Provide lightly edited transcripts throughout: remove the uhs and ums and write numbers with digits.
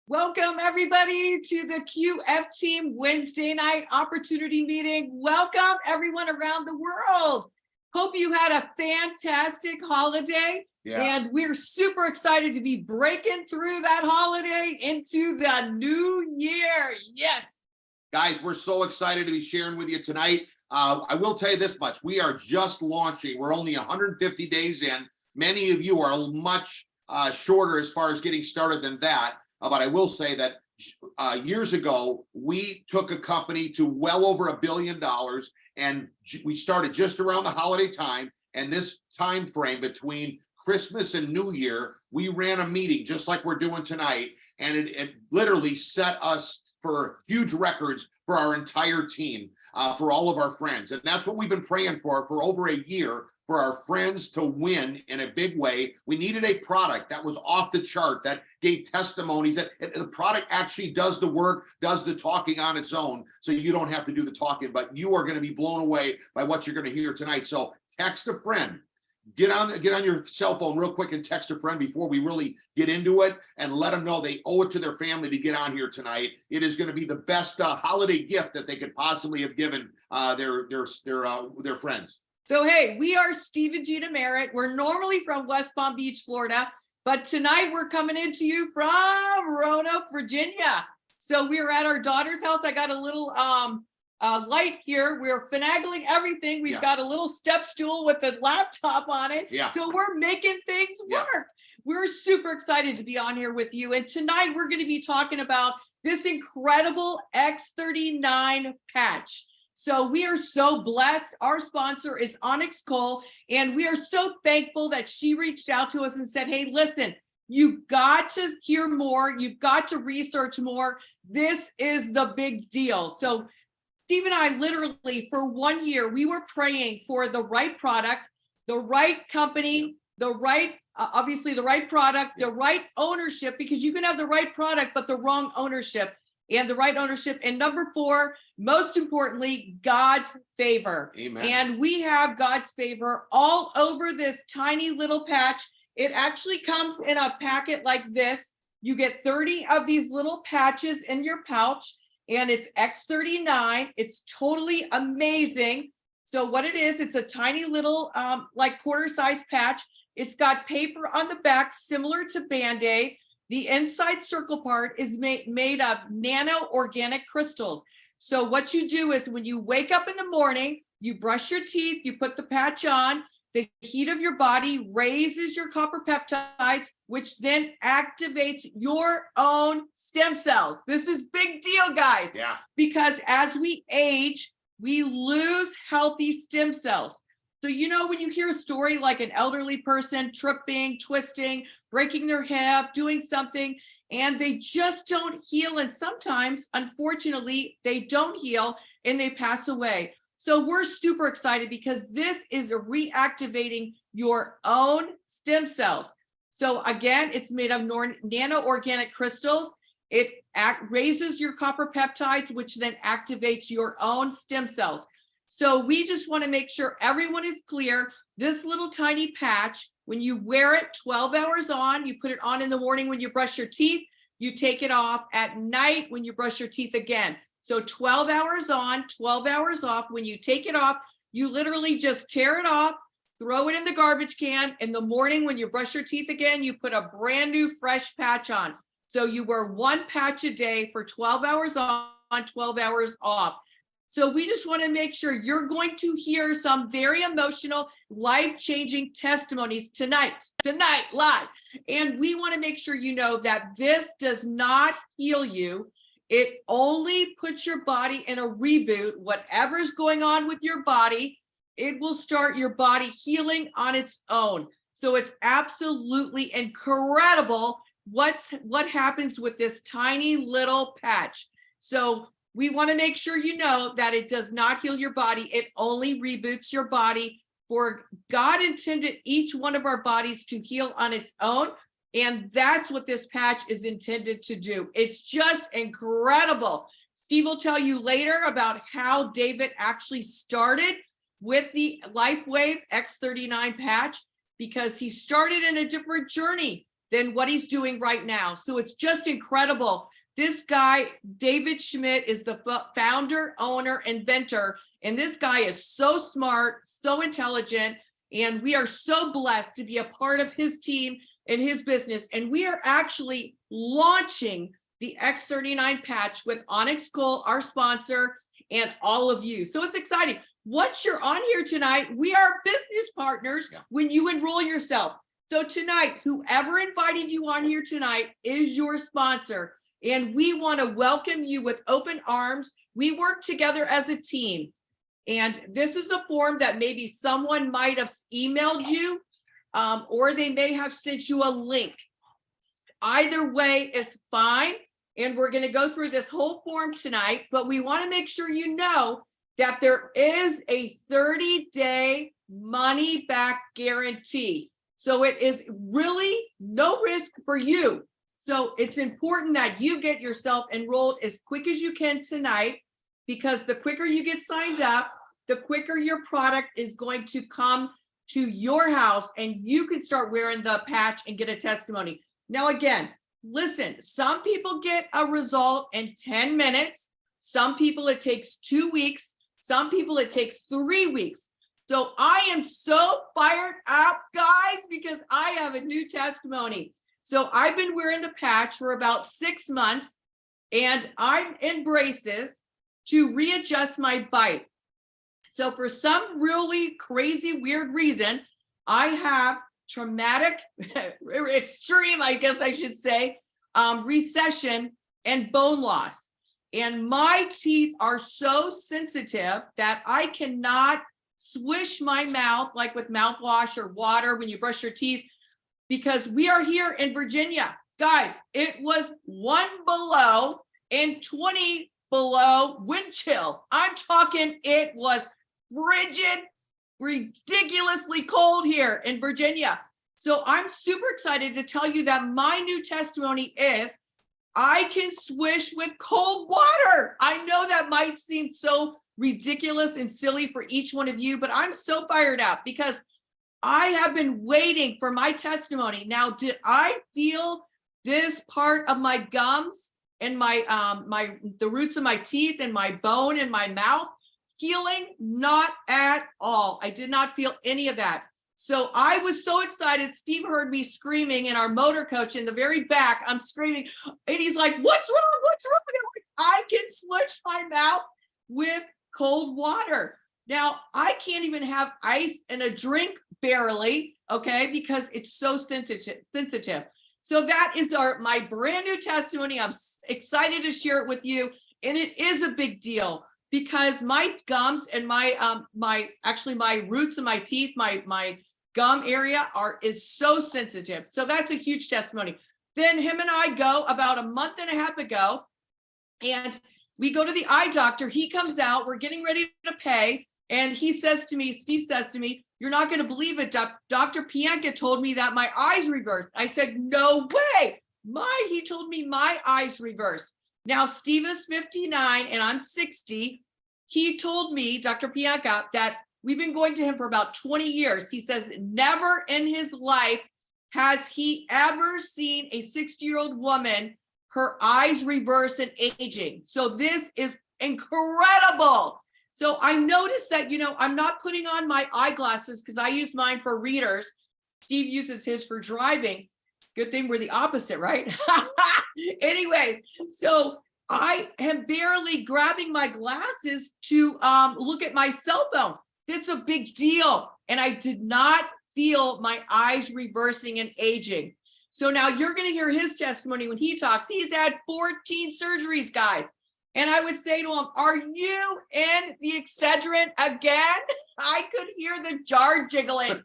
Welcome everybody to the QF Team Wednesday night opportunity meeting. Welcome everyone around the world. Hope you had a fantastic holiday. And we're super excited to be breaking through that holiday into the new year. Yes. Guys, we're so excited to be sharing with you tonight. I will tell you this much. We are just launching. We're only 150 days in. Many of you are much shorter as far as getting started than that. But I will say that years ago, we took a company to well over $1 billion, and we started just around the holiday time. And this time frame between Christmas and New Year, we ran a meeting just like we're doing tonight, and it literally set us for huge records for our entire team, for all of our friends. And that's what we've been praying for over a year, for our friends to win in a big way. We needed a product that was off the chart, that gave testimonies, that the product actually does the work, does the talking on its own, so you don't have to do the talking, but you are going to be blown away by what you're going to hear tonight. So text a friend. Get on your cell phone real quick and text a friend before we really get into it, and let them know they owe it to their family to get on here tonight. It is going to be the best holiday gift that they could possibly have given their friends. So, hey, we are Steve Gina Merritt. We're normally from West Palm Beach, Florida, but tonight we're coming into you from Roanoke, Virginia. So we're at our daughter's house. I got a little light here. We're finagling everything. We've got a little step stool with a laptop on it. So we're making things work. We're super excited to be on here with you. And tonight we're going to be talking about this incredible X39 patch. So we are so blessed. Our sponsor is Onyx Coale, and we are so thankful that she reached out to us and said, hey, listen, you've got to hear more. You've got to research more. This is the big deal. So Steve and I literally, for 1 year, we were praying for the right product, the right company, the right, obviously the right product, the right ownership, because you can have the right product, but the wrong ownership. And the right ownership. And number 4, most importantly, God's favor. Amen. And we have God's favor all over this tiny little patch. It actually comes in a packet like this. You get 30 of these little patches in your pouch, and it's X39. It's totally amazing. So what it is, it's a tiny little like quarter-size patch. It's got paper on the back similar to Band-Aid. The inside circle part is made of nano organic crystals. So what you do is when you wake up in the morning, you brush your teeth, you put the patch on, the heat of your body raises your copper peptides, which then activates your own stem cells. This is big deal, guys. Because as we age, we lose healthy stem cells. So, you know, when you hear a story like an elderly person tripping, twisting, breaking their hip, doing something, and they just don't heal. And sometimes, unfortunately, they don't heal and they pass away. So we're super excited because this is reactivating your own stem cells. So again, it's made of nano-organic crystals. It raises your copper peptides, which then activates your own stem cells. So we just want to make sure everyone is clear. This little tiny patch, when you wear it 12 hours on, you put it on in the morning when you brush your teeth, you take it off at night when you brush your teeth again. So 12 hours on, 12 hours off. When you take it off, you literally just tear it off, throw it in the garbage can. In the morning when you brush your teeth again, you put a brand new fresh patch on. So you wear one patch a day for 12 hours on, 12 hours off. So we just want to make sure you're going to hear some very emotional, life-changing testimonies tonight live. And we want to make sure you know that this does not heal you. It only puts your body in a reboot. Whatever's going on with your body, it will start your body healing on its own. So it's absolutely incredible what happens with this tiny little patch. So we want to make sure you know that it does not heal your body. It only reboots your body. For God intended each one of our bodies to heal on its own. And that's what this patch is intended to do. It's just incredible. Steve will tell you later about how David actually started with the LifeWave X39 patch, because he started in a different journey. than what he's doing right now. So it's just incredible. This guy, David Schmidt, is the founder, owner, inventor. And this guy is so smart, so intelligent. And we are so blessed to be a part of his team and his business. And we are actually launching the X39 patch with Onyx Coale, our sponsor, and all of you. So it's exciting. Once you're on here tonight, we are business partners when you enroll yourself. So tonight, whoever invited you on here tonight is your sponsor. And we want to welcome you with open arms. We work together as a team. And this is a form that maybe someone might have emailed you, or they may have sent you a link. Either way is fine. And we're going to go through this whole form tonight, but we want to make sure you know that there is a 30-day money back guarantee. So it is really no risk for you. So it's important that you get yourself enrolled as quick as you can tonight, because the quicker you get signed up, the quicker your product is going to come to your house and you can start wearing the patch and get a testimony. Now, again, listen, some people get a result in 10 minutes. Some people it takes 2 weeks. Some people it takes 3 weeks. So I am so fired up, guys, because I have a new testimony. So I've been wearing the patch for about 6 months, and I'm in braces to readjust my bite. So for some really crazy, weird reason, I have traumatic, extreme, I guess I should say, recession and bone loss. And my teeth are so sensitive that I cannot swish my mouth like with mouthwash or water when you brush your teeth, because we are here in Virginia. Guys, it was 1 below and 20 below wind chill. I'm talking, it was frigid, ridiculously cold here in Virginia. So I'm super excited to tell you that my new testimony is I can swish with cold water. I know that might seem so ridiculous and silly for each one of you, but I'm so fired up because I have been waiting for my testimony. Now, did I feel this part of my gums and my the roots of my teeth and my bone in my mouth healing? Not at all. I did not feel any of that. So I was so excited. Steve heard me screaming, and our motor coach in the very back, I'm screaming, and he's like, "What's wrong? What's wrong?" And I'm like, I can swish my mouth with cold water. Now, I can't even have ice in a drink, barely, okay, because it's so sensitive. So that is my brand new testimony. I'm excited to share it with you, and it is a big deal because my gums and my roots of my teeth, my gum area is so sensitive. So that's a huge testimony. Then him and I go about a month and a half ago, and we go to the eye doctor. He comes out, we're getting ready to pay. And he says to me, Steve says to me, "You're not going to believe it. Dr. Pianka told me that my eyes reversed." I said, "No way." He told me my eyes reversed. Now, Steve is 59 and I'm 60. He told me, Dr. Pianka, that we've been going to him for about 20 years. He says never in his life has he ever seen a 60-year-old woman, her eyes reverse and aging. So this is incredible. So I noticed that, I'm not putting on my eyeglasses because I use mine for readers. Steve uses his for driving. Good thing we're the opposite, right? Anyways, so I am barely grabbing my glasses to look at my cell phone. It's a big deal. And I did not feel my eyes reversing and aging. So now you're going to hear his testimony when he talks. He's had 14 surgeries, guys. And I would say to him, "Are you in the Excedrin again?" I could hear the jar jiggling,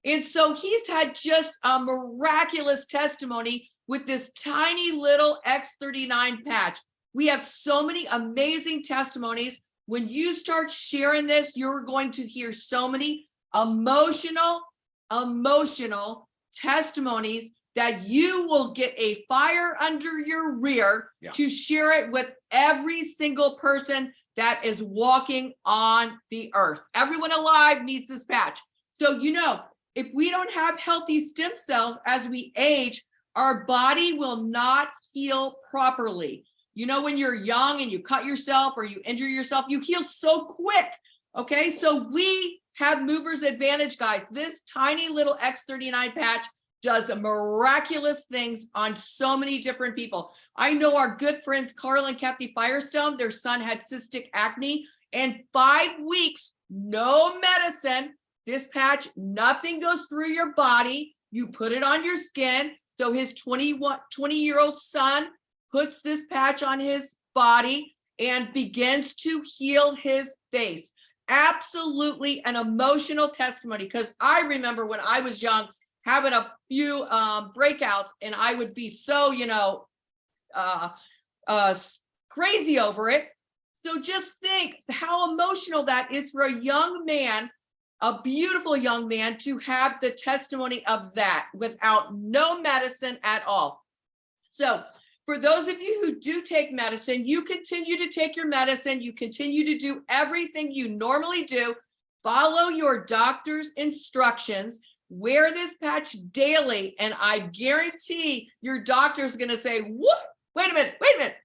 And so he's had just a miraculous testimony with this tiny little X39 patch. We have so many amazing testimonies. When you start sharing this, you're going to hear so many emotional testimonies that you will get a fire under your rear to share it with every single person that is walking on the earth. Everyone alive needs this patch. So, if we don't have healthy stem cells as we age, our body will not heal properly. You know, when you're young and you cut yourself or you injure yourself, you heal so quick. Okay, so we have movers advantage, guys. This tiny little X39 patch does miraculous things on so many different people. I know our good friends Carl and Kathy Firestone, their son had cystic acne, and 5 weeks, no medicine. This patch, nothing goes through your body. You put it on your skin. So his 20-year-old son puts this patch on his body and begins to heal his face. Absolutely an emotional testimony, because I remember when I was young having a few breakouts, and I would be so, crazy over it. So just think how emotional that is for a young man, a beautiful young man, to have the testimony of that without no medicine at all. So for those of you who do take medicine, you continue to take your medicine. You continue to do everything you normally do. Follow your doctor's instructions. Wear this patch daily, and I guarantee your doctor is going to say, "What? Wait a minute.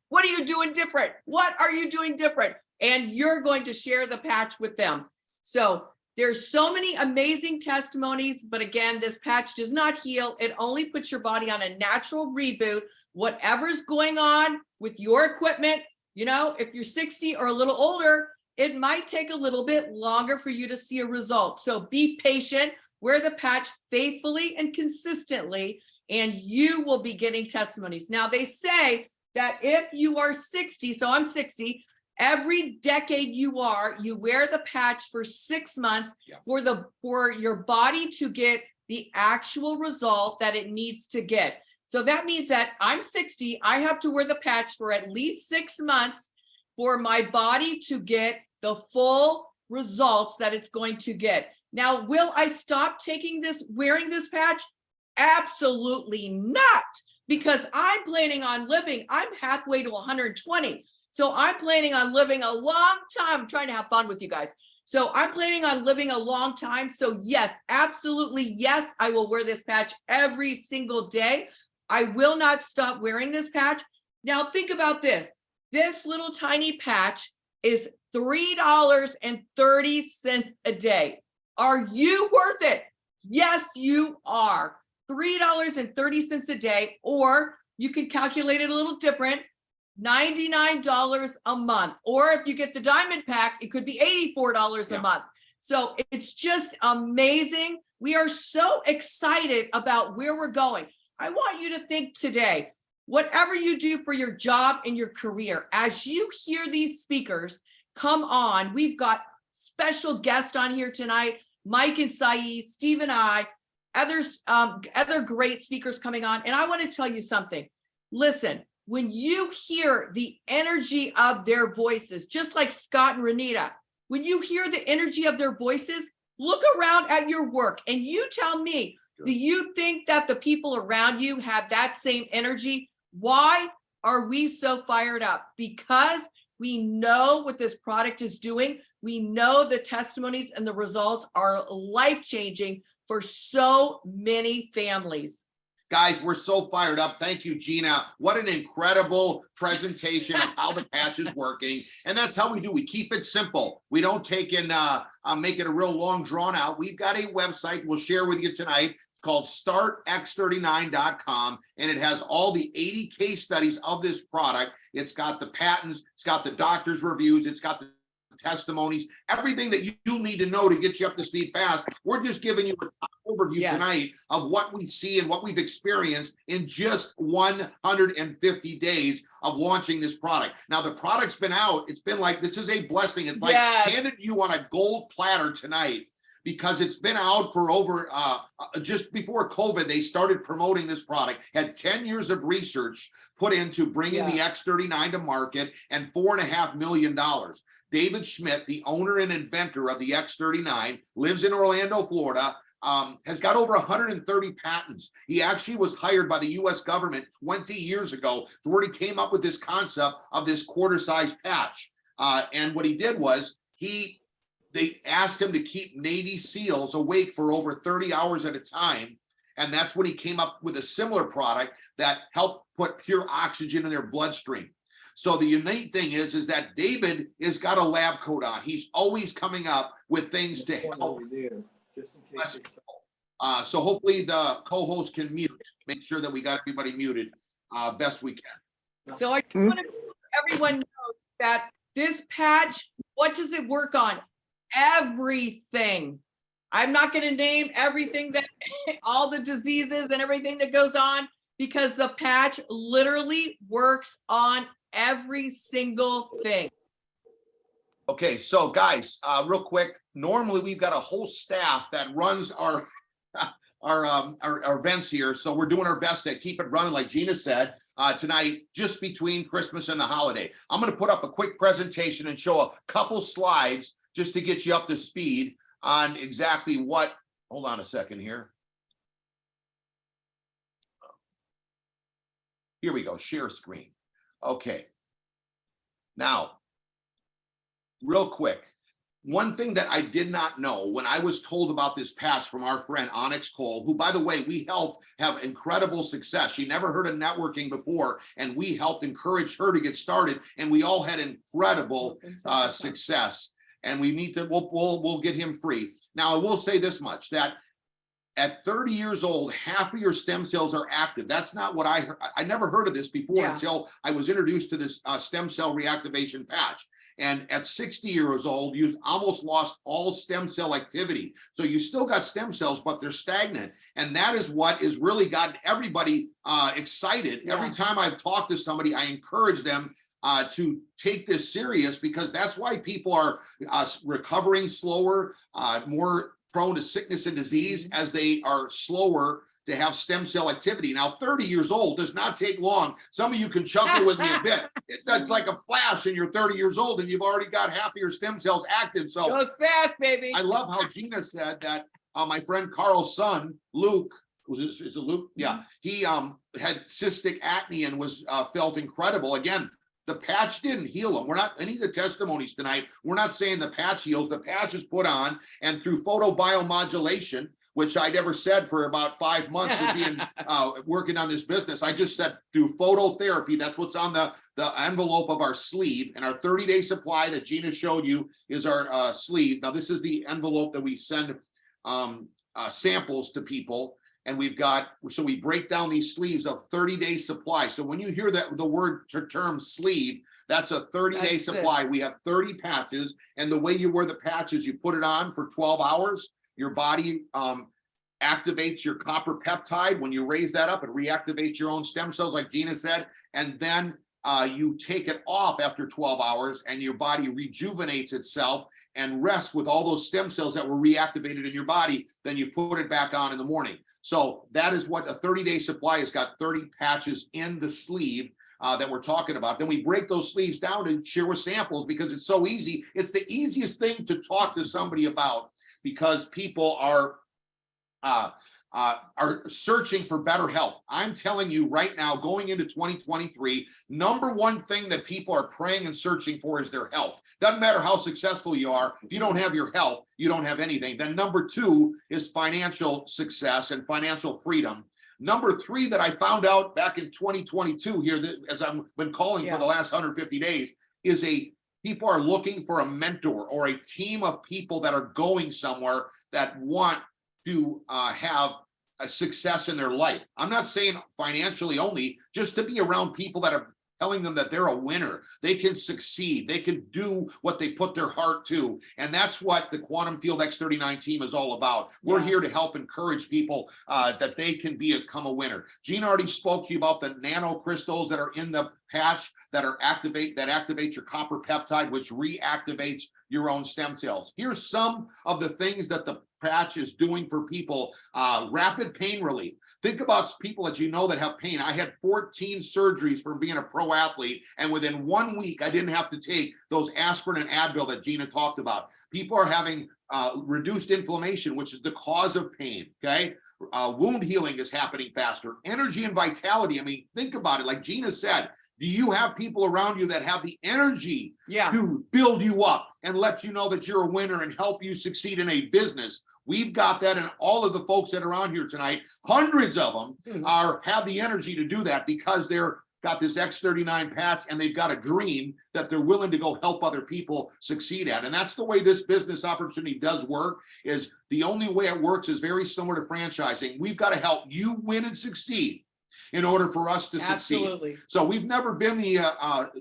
What are you doing different? What are you doing different?" And you're going to share the patch with them. So there's so many amazing testimonies, but again, this patch does not heal. It only puts your body on a natural reboot. Whatever's going on with your equipment, if you're 60 or a little older, it might take a little bit longer for you to see a result. So be patient, wear the patch faithfully and consistently, and you will be getting testimonies. Now, they say that if you are 60, so I'm 60, every decade you wear the patch for 6 months for your body to get the actual result that it needs to get. So that means that I'm 60, I have to wear the patch for at least 6 months for my body to get the full results that it's going to get. Now, will I stop wearing this patch? Absolutely not, because I'm planning on living, I'm halfway to 120. So I'm planning on living a long time. I'm trying to have fun with you guys. So I'm planning on living a long time. So yes, absolutely, yes, I will wear this patch every single day. I will not stop wearing this patch. Now think about this. This little tiny patch is $3.30 a day. Are you worth it? Yes, you are. $3.30 a day, or you can calculate it a little different, $99 a month. Or if you get the diamond pack, it could be $84 a month. So it's just amazing. We are so excited about where we're going. I want you to think today, whatever you do for your job and your career, as you hear these speakers come on, we've got special guests on here tonight, Mike and Saeed, Steve and I, other great speakers coming on. And I want to tell you something. Listen, when you hear the energy of their voices, just like Scott and Renita, when you hear the energy of their voices, look around at your work and you tell me, do you think that the people around you have that same energy? Why are we so fired up? Because we know what this product is doing. We know the testimonies and the results are life-changing for so many families. Guys, we're so fired up. Thank you, Gina. What an incredible presentation of how the patch is working. And that's how we do. We keep it simple. We don't take and make it a real long drawn out. We've got a website we'll share with you tonight. It's called startx39.com, and it has all the 80 case studies of this product. It's got the patents, it's got the doctor's reviews, it's got the testimonies, everything that you need to know to get you up to speed fast. We're just giving you a top overview tonight of what we see and what we've experienced in just 150 days of launching this product. Now, the product's been out. It's been like, this is a blessing. It's like handed you on a gold platter tonight, because it's been out for over, just before COVID, they started promoting this product, had 10 years of research put into bringing the X39 to market, and $4.5 million. David Schmidt, the owner and inventor of the X39, lives in Orlando, Florida, has got over 130 patents. He actually was hired by the US government 20 years ago to where he came up with this concept of this quarter-size patch. And what he did was he they asked him to keep Navy SEALs awake for over 30 hours at a time. And that's when he came up with a similar product that helped put pure oxygen in their bloodstream. So the unique thing is that David has got a lab coat on. He's always coming up with things to help. So hopefully the co-host can mute, make sure that we got everybody muted best we can. So I just want to everyone knows that this patch, what does it work on? Everything. I'm not going to name everything that all the diseases and everything that goes on, because the patch literally works on every single thing. Okay, so guys, real quick, normally we've got a whole staff that runs our events here. So we're doing our best to keep it running, like Gina said, tonight, just between Christmas and the holiday. I'm going to put up a quick presentation and show a couple slides just to get you up to speed on exactly what, hold on a second here. Here we go, share screen. Okay. Now, real quick, one thing that I did not know when I was told about this patch from our friend Onyx Coale, who, by the way, we helped have incredible success. She never heard of networking before, and we helped encourage her to get started, and we all had incredible success. And we need to, we'll get him free. Now, I will say this much, that at 30 years old, half of your stem cells are active. That's not what I heard. I never heard of this before until I was introduced to this stem cell reactivation patch. And at 60 years old, you've almost lost all stem cell activity. So you still got stem cells, but they're stagnant. And that is what has really gotten everybody excited. Every time I've talked to somebody, I encourage them to take this serious, because that's why people are recovering slower, more prone to sickness and disease as they are slower to have stem cell activity. Now, 30 years old does not take long. Some of you can chuckle with me a bit. That's like a flash, and you're 30 years old and you've already got half of your stem cells active. So goes fast, baby. I love how Gina said that my friend Carl's son, Luke, is it Luke? Yeah, he had cystic acne and was felt incredible. Again, the patch didn't heal him. We're not, any of the testimonies tonight, we're not saying the patch heals. The patch is put on, and through photobiomodulation, which I never said for about 5 months of being working on this business. I just said through phototherapy. That's what's on the envelope of our sleeve. And our 30-day supply that Gina showed you is our sleeve. Now, this is the envelope that we send samples to people. And we've got, so we break down these sleeves of 30-day supply. So when you hear that the word term sleeve, that's a 30-day supply. We have 30 patches. And the way you wear the patches, you put it on for 12 hours. Your body activates your copper peptide. When you raise that up, it reactivates your own stem cells, like Gina said. And then you take it off after 12 hours, and your body rejuvenates itself and rests with all those stem cells that were reactivated in your body. Then you put it back on in the morning. So that is what a 30-day supply has got, 30 patches in the sleeve that we're talking about. Then we break those sleeves down and share with samples, because it's so easy. It's the easiest thing to talk to somebody about, because people are searching for better health. I'm telling you right now, going into 2023, number one thing that people are praying and searching for is their health. Doesn't matter how successful you are. If you don't have your health, you don't have anything. Then number two is financial success and financial freedom. Number three that I found out back in 2022 here, as I've been calling for the last 150 days, is people are looking for a mentor or a team of people that are going somewhere that want to have a success in their life. I'm not saying financially only, just to be around people that are telling them that they're a winner. They can succeed. They can do what they put their heart to. And that's what the Quantum Field X39 team is all about. We're here to help encourage people that they can become a winner. Gina already spoke to you about the nanocrystals that are in the patch that activate your copper peptide, which reactivates your own stem cells. Here's some of the things that the patch is doing for people. Rapid pain relief. Think about people that you know that have pain. I had 14 surgeries from being a pro athlete, and within 1 week, I didn't have to take those aspirin and Advil that Gina talked about. People are having reduced inflammation, which is the cause of pain, okay? Wound healing is happening faster. Energy and vitality. I mean, think about it. Like Gina said, Do you have people around you that have the energy Yeah. to build you up and let you know that you're a winner and help you succeed in a business? We've got that, and all of the folks that are on here tonight, hundreds of them have the energy to do that because they're got this X39 patch and they've got a dream that they're willing to go help other people succeed at. And that's the way this business opportunity does work. Is the only way it works is very similar to franchising. We've got to help you win and succeed in order for us to succeed. Absolutely. So we've never been the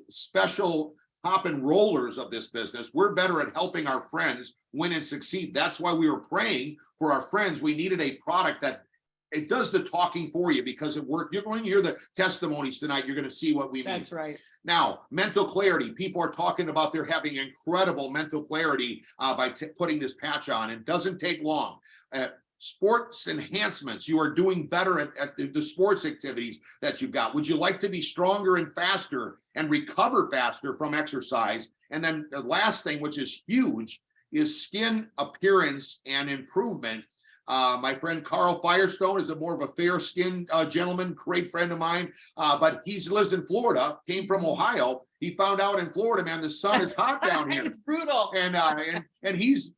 special top and rollers of this business. We're better at helping our friends win and succeed. That's why we were praying for our friends. We needed a product that it does the talking for you because it worked. You're going to hear the testimonies tonight. You're going to see what we mean. That's right. Now, mental clarity. People are talking about they're having incredible mental clarity by putting this patch on. It doesn't take long. Sports enhancements. You are doing better at the sports activities that you've got. Would you like to be stronger and faster and recover faster from exercise? And then the last thing, which is huge, is skin appearance and improvement. My friend Carl Firestone is a more of a fair-skinned gentleman, great friend of mine, but he lives in Florida, came from Ohio. He found out in Florida, man, the sun is hot down here. It's brutal. And he's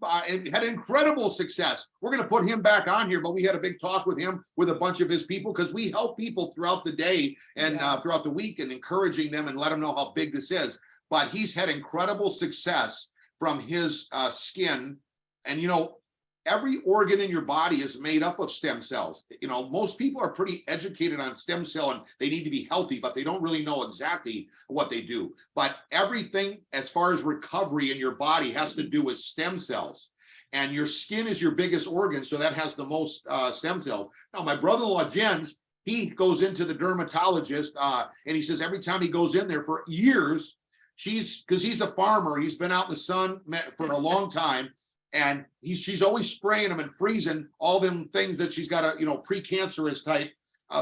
had incredible success. We're going to put him back on here, but we had a big talk with him with a bunch of his people because we help people throughout the day and throughout the week and encouraging them and let them know how big this is. But he's had incredible success from his skin. And, you know, every organ in your body is made up of stem cells. You know, most people are pretty educated on stem cell and they need to be healthy, but they don't really know exactly what they do. But everything as far as recovery in your body has to do with stem cells. And your skin is your biggest organ, so that has the most stem cells. Now, my brother-in-law, Jens, he goes into the dermatologist and he says every time he goes in there for years, because he's a farmer, he's been out in the sun for a long time. And she's always spraying them and freezing all them things that she's got precancerous type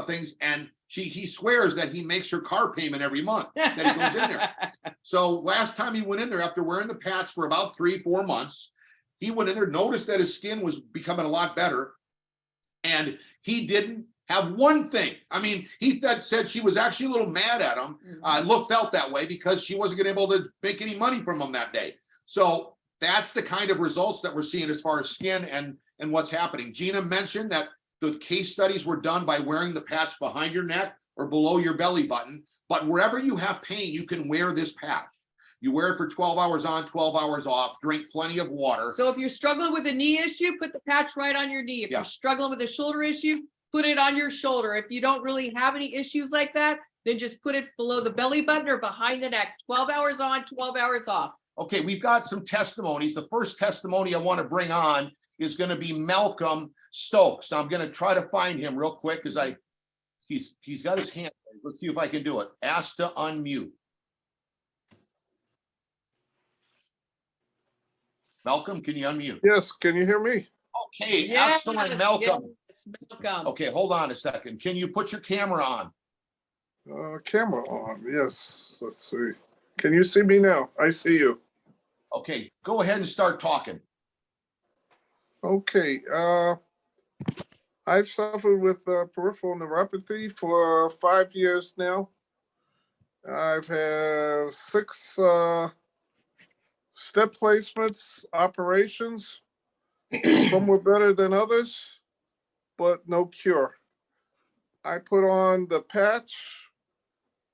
things. And he swears that he makes her car payment every month that he goes in there. So last time he went in there after wearing the patch for about 3-4 months, he went in there, noticed that his skin was becoming a lot better. And he didn't have one thing. I mean, he said she was actually a little mad at him. Felt that way because she wasn't going to be able to make any money from him that day. So that's the kind of results that we're seeing as far as skin and what's happening. Gina mentioned that the case studies were done by wearing the patch behind your neck or below your belly button. But wherever you have pain, you can wear this patch. You wear it for 12 hours on, 12 hours off, drink plenty of water. So if you're struggling with a knee issue, put the patch right on your knee. If you're struggling with a shoulder issue, put it on your shoulder. If you don't really have any issues like that, then just put it below the belly button or behind the neck. 12 hours on, 12 hours off. Okay, we've got some testimonies. The first testimony I want to bring on is going to be Malcolm Stokes. Now I'm going to try to find him real quick because he's got his hand. Let's see if I can do it. Ask to unmute. Malcolm, can you unmute? Yes, can you hear me? Okay, Yes, excellent, Malcolm. yes, Malcolm. Okay, hold on a second. Can you put your camera on? Camera on, yes. Let's see. Can you see me now? I see you. Okay, go ahead and start talking. Okay, I've suffered with peripheral neuropathy for 5 years now. I've had 6 step placements, operations. Some were better than others, but no cure. I put on the patch,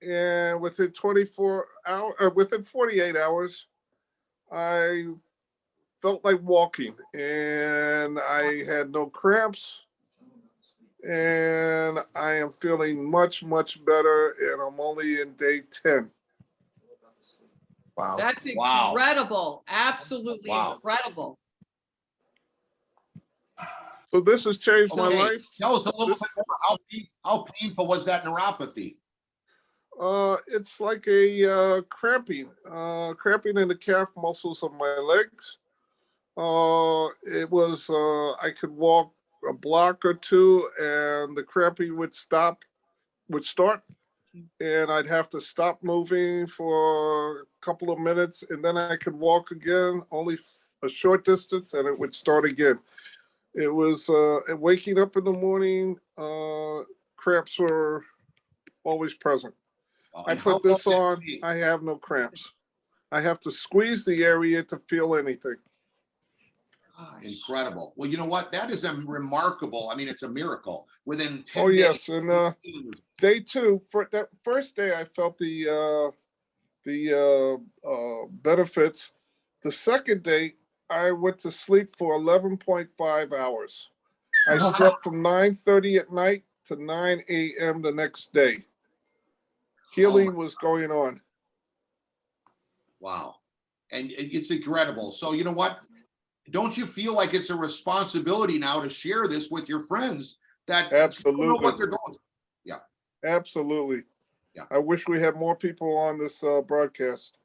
and within 48 hours, I felt like walking, and I had no cramps, and I am feeling much, much better, and I'm only in day 10. Wow. That's incredible. Absolutely incredible. So this has changed my life. Tell us a little bit more. How painful was that neuropathy? It's like a cramping in the calf muscles of my legs. It was, I could walk a block or two and the cramping would start, and I'd have to stop moving for a couple of minutes, and then I could walk again, only a short distance, and it would start again. It was waking up in the morning, cramps were always present. I And how put this long did it on, take? I have no cramps. I have to squeeze the area to feel anything. Incredible. Well, you know what? That is a remarkable. I mean, it's a miracle. Within 10 Oh, days. yes, and day two, for that first day, I felt the benefits. The second day, I went to sleep for 11.5 hours. I slept from 9:30 at night to 9 a.m. the next day. Healing was going on. Wow. And it's incredible. So you know what? Don't you feel like it's a responsibility now to share this with your friends that don't know Absolutely. what they're going through? Yeah. Absolutely. Yeah. I wish we had more people on this broadcast.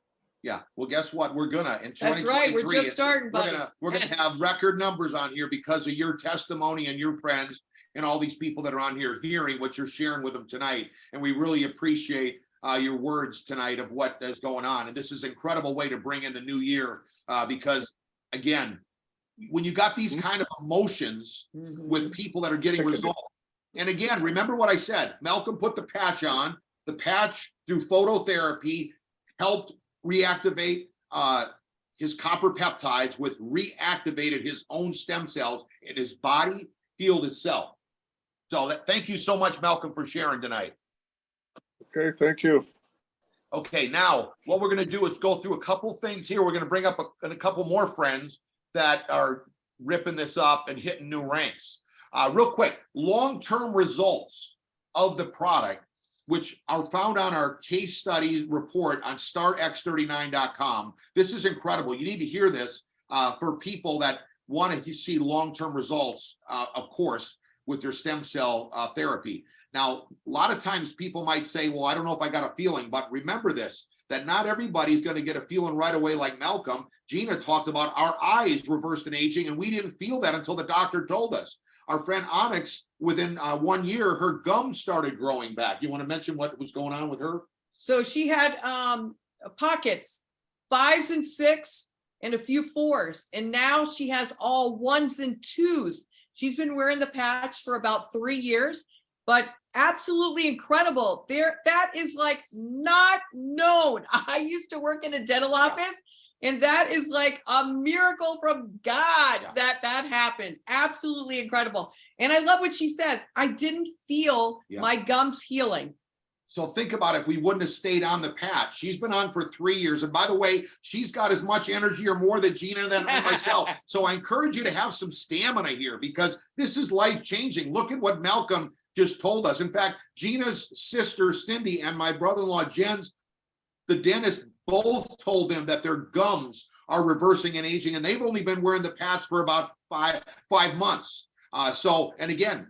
Yeah. Well, guess what? We're gonna in That's 2023. right. We're just starting, buddy. We're gonna have record numbers on here because of your testimony and your friends and all these people that are on here hearing what you're sharing with them tonight. And we really appreciate your words tonight of what is going on. And this is an incredible way to bring in the new year because again, when you got these kind of emotions with people that are getting results. And again, remember what I said, Malcolm put the patch on. The patch through phototherapy helped reactivate his copper peptides, which reactivated his own stem cells, and his body healed itself. So thank you so much, Malcolm, for sharing tonight. Okay, thank you. Okay, now what we're going to do is go through a couple things here. We're going to bring up a couple more friends that are ripping this up and hitting new ranks. Real quick, long-term results of the product, which are found on our case study report on startx39.com. This is incredible. You need to hear this for people that want to see long-term results, of course, with their stem cell therapy. Now, a lot of times people might say, well, I don't know if I got a feeling, but remember this, that not everybody's going to get a feeling right away like Malcolm. Gina talked about our eyes reversed in aging, and we didn't feel that until the doctor told us. Our friend Onyx, within 1 year, her gums started growing back. You want to mention what was going on with her? So she had pockets, 5s and 6 and a few 4s. And now she has all 1s and 2s. She's been wearing the patch for about 3 years, but absolutely incredible. That is like not known. I used to work in a dental office, and that is like a miracle from God that happened. Absolutely incredible. And I love what she says. I didn't feel my gums healing. So think about if we wouldn't have stayed on the patch. She's been on for 3 years. And by the way, she's got as much energy or more than Gina than myself. So I encourage you to have some stamina here because this is life-changing. Look at what Malcolm just told us. In fact, Gina's sister, Cindy, and my brother-in-law, Jen's, the dentist, both told them that their gums are reversing and aging, and they've only been wearing the patch for about five months. And again,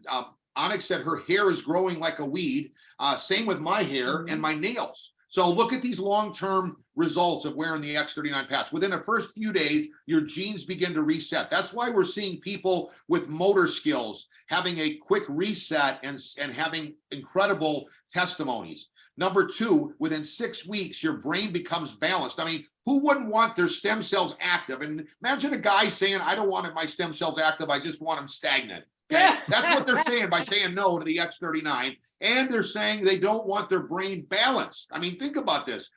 Onyx said her hair is growing like a weed. Same with my hair and my nails. So look at these long-term results of wearing the X39 patch. Within the first few days, your genes begin to reset. That's why we're seeing people with motor skills having a quick reset and having incredible testimonies. Number 2, within 6 weeks, your brain becomes balanced. I mean, who wouldn't want their stem cells active? And imagine a guy saying, I don't want my stem cells active, I just want them stagnant. Okay? That's what they're saying by saying no to the X39. And they're saying they don't want their brain balanced. I mean, think about this.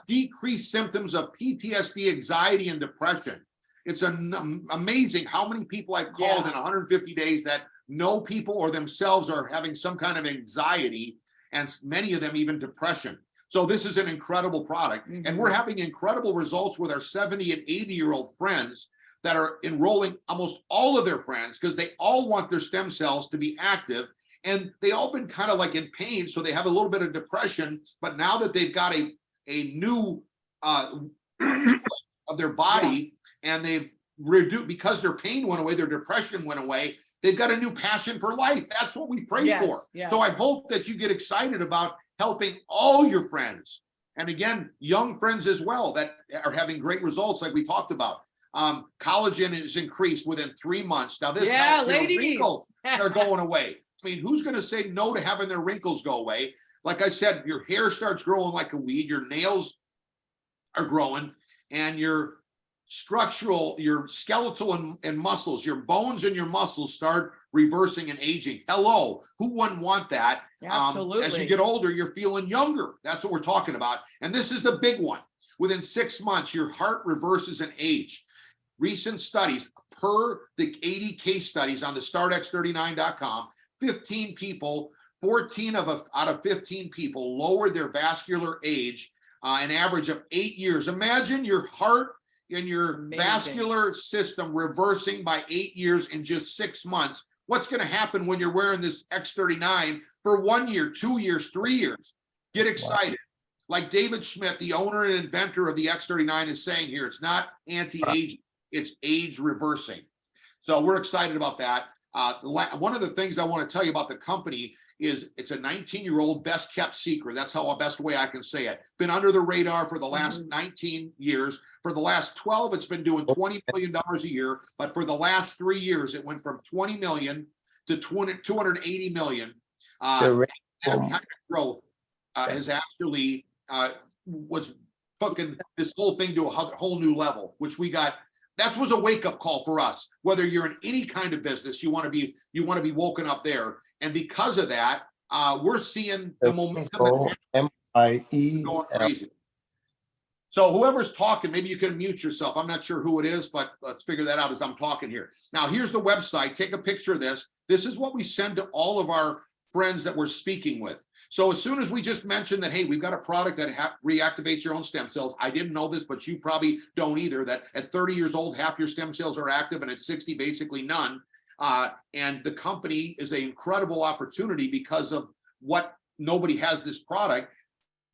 Decreased symptoms of PTSD, anxiety, and depression. It's amazing how many people I've called in 150 days that know people or themselves are having some kind of anxiety, and many of them even depression. So this is an incredible product. And we're having incredible results with our 70 and 80-year-old friends that are enrolling almost all of their friends because they all want their stem cells to be active, and they all been kind of like in pain, so they have a little bit of depression. But now that they've got a new of their body, and they've reduced, because their pain went away, their depression went away, they've got a new passion for life. That's what we pray for. So I hope that you get excited about helping all your friends, and again, young friends as well, that are having great results like we talked about. Collagen is increased within 3 months. Now this helps your wrinkles are going away. I mean, who's going to say no to having their wrinkles go away? Like I said, your hair starts growing like a weed, your nails are growing, and your structural, your skeletal and muscles, your bones and your muscles start reversing and aging. Hello, who wouldn't want that? Absolutely. As you get older, you're feeling younger. That's what we're talking about. And this is the big one. Within 6 months, your heart reverses and age. Recent studies, per the 80 case studies on the startx39.com, 15 people, 14 out of 15 people lowered their vascular age an average of 8 years. Imagine your heart and your Amazing. vascular system reversing by 8 years in just 6 months. What's going to happen when you're wearing this X39 for 1 year, 2 years, 3 years? Get excited. Like David Schmidt, the owner and inventor of the X39, is saying here, it's not anti-aging, it's age reversing. So we're excited about that. One of the things I want to tell you about the company is it's a 19-year-old best kept secret. That's how best way I can say it. Been under the radar for the last 19 years. For the last 12, it's been doing $20 million a year. But for the last 3 years, it went from 20 million to 280 million. That kind of growth has actually was taking this whole thing to a whole new level, which we got. That was a wake-up call for us. Whether you're in any kind of business, you want to be woken up there. And because of that, we're seeing the momentum going crazy. So whoever's talking, maybe you can mute yourself. I'm not sure who it is, but let's figure that out as I'm talking here. Now, here's the website. Take a picture of this. This is what we send to all of our friends that we're speaking with. So as soon as we just mentioned that, hey, we've got a product that reactivates your own stem cells. I didn't know this, but you probably don't either, that at 30 years old, half your stem cells are active, and at 60, basically none. And the company is an incredible opportunity because of what nobody has this product.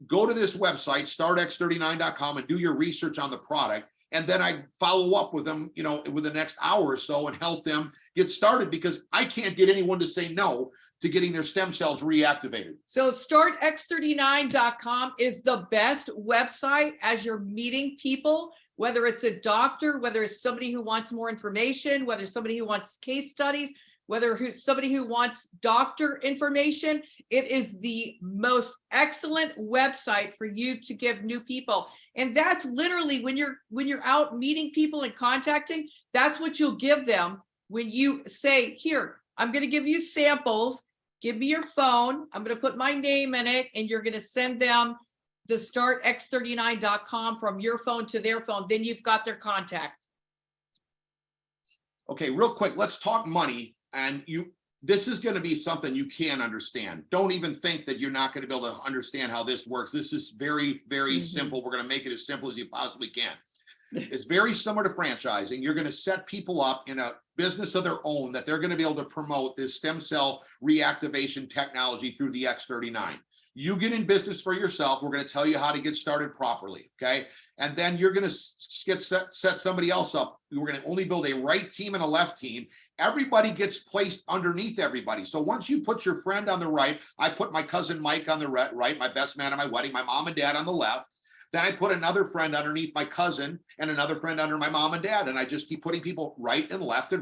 Go to this website, startx39.com, and do your research on the product. And then I follow up with them, with the next hour or so and help them get started, because I can't get anyone to say no to getting their stem cells reactivated. So startx39.com is the best website as you're meeting people, whether it's a doctor, whether it's somebody who wants more information, whether somebody who wants case studies, somebody who wants doctor information. It is the most excellent website for you to give new people. And that's literally when you're out meeting people and contacting, that's what you'll give them when you say, here, I'm going to give you samples. Give me your phone. I'm going to put my name in it, and you're going to send them the startx39.com from your phone to their phone. Then you've got their contact. Okay, real quick, let's talk money. And this is going to be something you can understand. Don't even think that you're not going to be able to understand how this works. This is very, very simple. We're going to make it as simple as you possibly can. It's very similar to franchising. You're going to set people up in a business of their own that they're going to be able to promote this stem cell reactivation technology through the X39. You get in business for yourself. We're going to tell you how to get started properly, okay? And then you're going to set somebody else up. We're going to only build a right team and a left team. Everybody gets placed underneath everybody. So once you put your friend on the right, I put my cousin Mike on the right, my best man at my wedding, my mom and dad on the left. Then I put another friend underneath my cousin and another friend under my mom and dad. And I just keep putting people right and left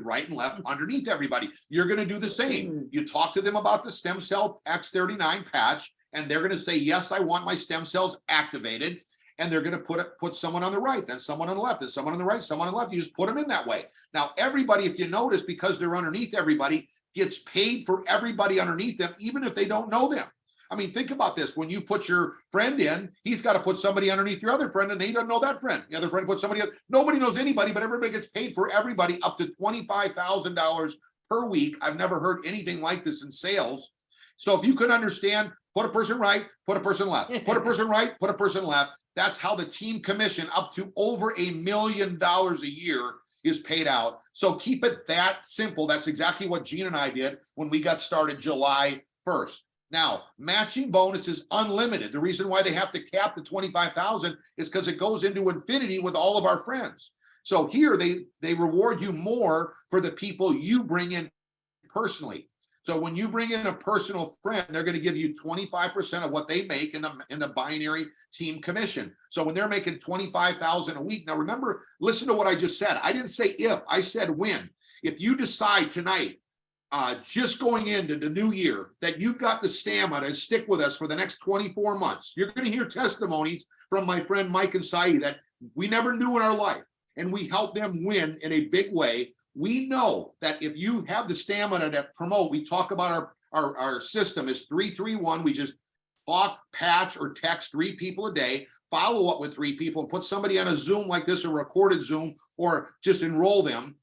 underneath everybody. You're going to do the same. You talk to them about the stem cell X39 patch, and they're going to say, yes, I want my stem cells activated. And they're going to put someone on the right, then someone on the left, then someone on the right, someone on the left. You just put them in that way. Now, everybody, if you notice, because they're underneath everybody, gets paid for everybody underneath them, even if they don't know them. I mean, think about this. When you put your friend in, he's got to put somebody underneath your other friend, and he doesn't know that friend. The other friend puts somebody else. Nobody knows anybody, but everybody gets paid for everybody up to $25,000 per week. I've never heard anything like this in sales. So if you can understand, put a person right, put a person left, put a person right, put a person left. That's how the team commission up to over $1 million a year is paid out. So keep it that simple. That's exactly what Gina and I did when we got started July 1st. Now, matching bonus is unlimited. The reason why they have to cap the 25,000 is because it goes into infinity with all of our friends. So here they reward you more for the people you bring in personally. So when you bring in a personal friend, they're going to give you 25% of what they make in the binary team commission. So when they're making 25,000 a week, now remember, listen to what I just said. I didn't say if, I said when. If you decide tonight, just going into the new year, that you've got the stamina to stick with us for the next 24 months, you're going to hear testimonies from my friend Mike and Saeed that we never knew in our life. and we help them win in a big way. We know that if you have the stamina to promote, we talk about our system is 3-3-1. We just talk, patch, or text 3 people a day, follow up with 3 people, and put somebody on a Zoom like this, a recorded Zoom, or just enroll them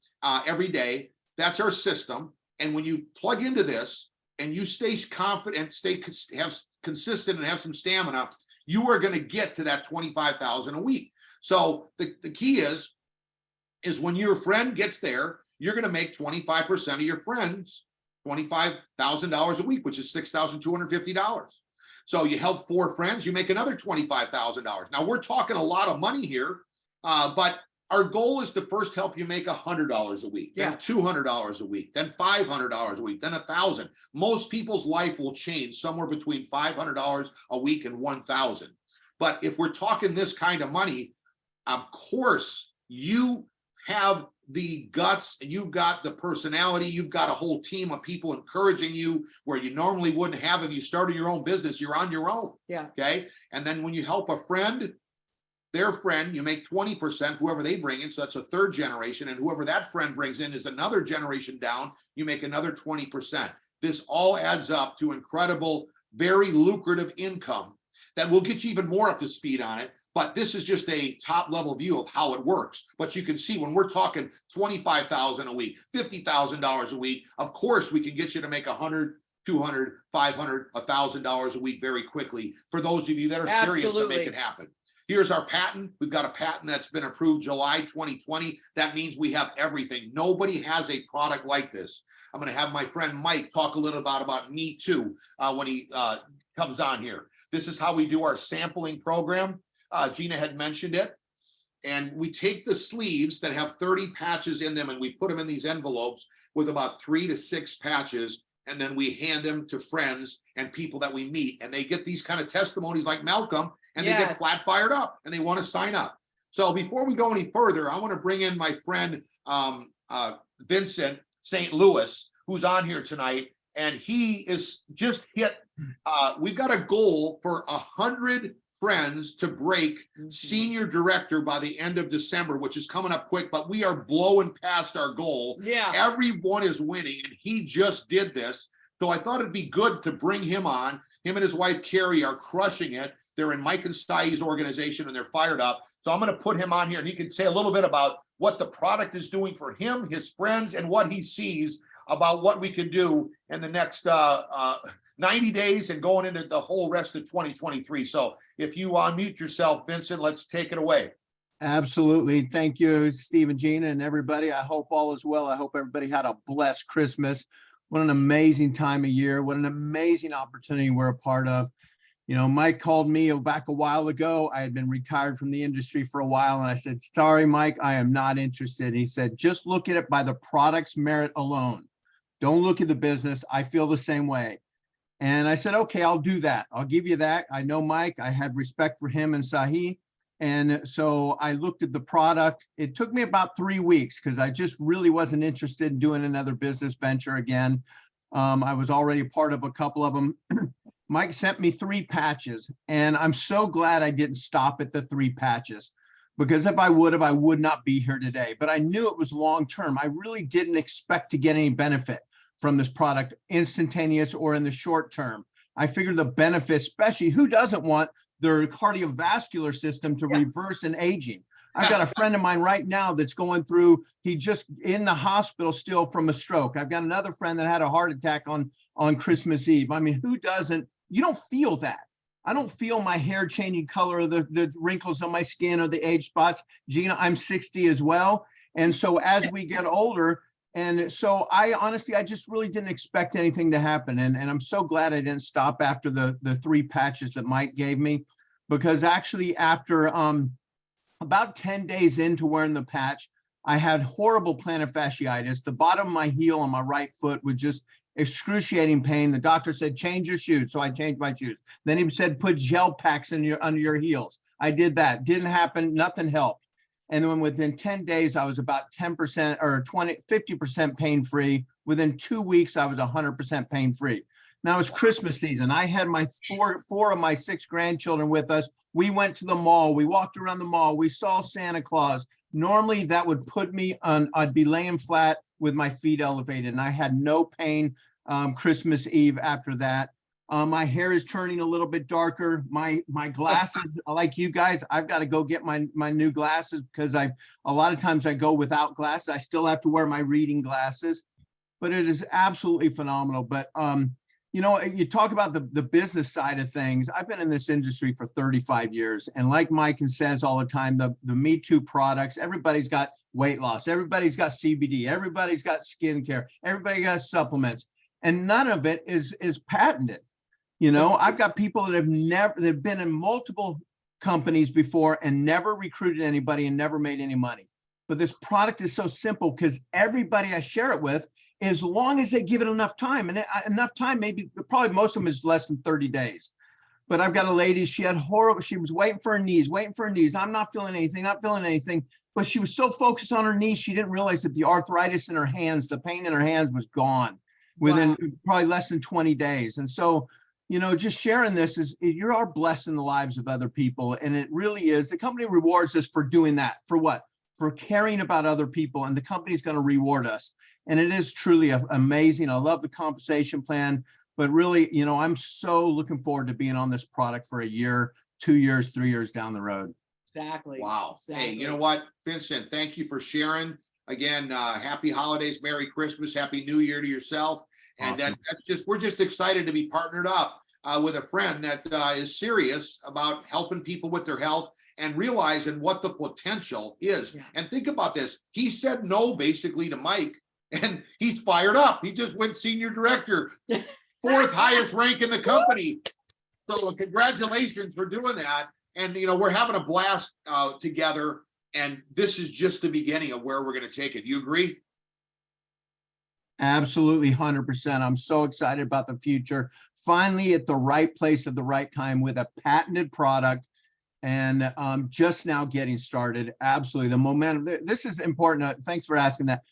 every day. That's our system. And when you plug into this and you stay confident, have consistent, and have some stamina, you are going to get to that 25,000 a week. So the key is when your friend gets there, you're going to make 25% of your friends $25,000 a week, which is $6,250. So you help 4 friends, you make another $25,000. Now we're talking a lot of money here, but our goal is to first help you make $100 a week, then $200 a week, then $500 a week, then $1,000. Most people's life will change somewhere between $500 a week and $1,000. But if we're talking this kind of money, of course, you have the guts and you've got the personality, you've got a whole team of people encouraging you where you normally wouldn't have if you started your own business. You're on your own. Yeah. Okay. And then when you help a friend, their friend, you make 20%, whoever they bring in. So that's a 3rd generation. And whoever that friend brings in is another generation down. You make another 20%. This all adds up to incredible, very lucrative income that will get you even more up to speed on it. But this is just a top level view of how it works. But you can see when we're talking 25,000 a week, $50,000 a week, of course we can get you to make 100, 200, 500, $1,000 a week very quickly for those of you that are serious to make it happen. Here's our patent. We've got a patent that's been approved July 2020. That means we have everything. Nobody has a product like this. I'm going to have my friend Mike talk a little about Me Too when he comes on here. This is how we do our sampling program. Gina had mentioned it. And we take the sleeves that have 30 patches in them and we put them in these envelopes with about 3 to 6 patches. And then we hand them to friends and people that we meet. And they get these kind of testimonies like Malcolm, and they get flat fired up and they want to sign up. So before we go any further, I want to bring in my friend Vincent St. Louis, who's on here tonight. And he is just hit, we've got a goal for 100 friends to break senior director by the end of December, which is coming up quick, but we are blowing past our goal. Yeah. Everyone is winning, and he just did this. So I thought it'd be good to bring him on. Him and his wife, Carrie, are crushing it. They're in Mike and Stei's organization, and they're fired up. So I'm going to put him on here, and he can say a little bit about what the product is doing for him, his friends, and what he sees about what we can do in the next 90 days and going into the whole rest of 2023. So if you unmute yourself, Vincent, let's take it away. Absolutely. Thank you, Steve and Gina and everybody. I hope all is well. I hope everybody had a blessed Christmas. What an amazing time of year. What an amazing opportunity we're a part of. You know, Mike called me back a while ago. I had been retired from the industry for a while. And I said, sorry, Mike, I am not interested. And he said, just look at it by the product's merit alone. Don't look at the business. I feel the same way. And I said, okay, I'll do that. I'll give you that. I know Mike. I had respect for him and Sahi. And so I looked at the product. It took me about 3 weeks because I just really wasn't interested in doing another business venture again. I was already part of a couple of them. Mike sent me 3 patches, and I'm so glad I didn't stop at the 3 patches, because if I would not be here today. But I knew it was long-term. I really didn't expect to get any benefit from this product, instantaneous or in the short term. I figured the benefit, especially who doesn't want their cardiovascular system to reverse an aging. I've got a friend of mine right now that's going through, he just in the hospital still from a stroke. I've got another friend that had a heart attack on Christmas Eve. I mean, who doesn't? You don't feel that. I don't feel my hair changing color or the wrinkles on my skin or the age spots. Gina, I'm 60 as well. And so as we get older, and so I honestly, I just really didn't expect anything to happen. And I'm so glad I didn't stop after the 3 patches that Mike gave me, because actually after about 10 days into wearing the patch, I had horrible plantar fasciitis. The bottom of my heel on my right foot was just excruciating pain. The doctor said, change your shoes. So I changed my shoes. Then he said, put gel packs under your heels. I did that. Didn't happen. Nothing helped. And then within 10 days, I was about 10% or 50% pain-free. Within 2 weeks, I was 100% pain-free. Now it's Christmas season. I had my four of my 6 grandchildren with us. We went to the mall. We walked around the mall. We saw Santa Claus. Normally that would put me on, I'd be laying flat with my feet elevated, and I had no pain Christmas Eve after that. My hair is turning a little bit darker. My glasses, like you guys, I've got to go get my new glasses because a lot of times I go without glasses. I still have to wear my reading glasses, but it is absolutely phenomenal. But you know, you talk about the business side of things. I've been in this industry for 35 years. And like Mike says all the time, the Me Too products, everybody's got weight loss. Everybody's got CBD. Everybody's got skincare. Everybody got supplements. And none of it is patented. You know, I've got people that they've been in multiple companies before and never recruited anybody and never made any money. But this product is so simple because everybody I share it with, as long as they give it enough time, and enough time, maybe probably most of them is less than 30 days. But I've got a lady, she was waiting for her knees. I'm not feeling anything. But she was so focused on her knees, she didn't realize that the arthritis in her hands, the pain in her hands was gone within probably less than 20 days. And so, you know, just sharing this is, you are blessing the lives of other people. And it really is. The company rewards us for doing that. For what? For caring about other people. And the company's going to reward us. And it is truly amazing. I love the compensation plan, but really, you know, I'm so looking forward to being on this product for a year, 2 years, 3 years down the road. Exactly. Wow. Exactly. Hey, you know what, Vincent, thank you for sharing. Again, happy holidays, Merry Christmas, Happy New Year to yourself. And Awesome. we're just excited to be partnered up with a friend that is serious about helping people with their health and realizing what the potential is. Yeah. And think about this. He said no basically to Mike, and he's fired up. He just went senior director, fourth highest rank in the company. So congratulations for doing that. And, you know, we're having a blast together. And this is just the beginning of where we're going to take it. You agree? Absolutely, 100%. I'm so excited about the future. Finally at the right place at the right time with a patented product, and just now getting started. Absolutely. The momentum. This is important. Thanks for asking that.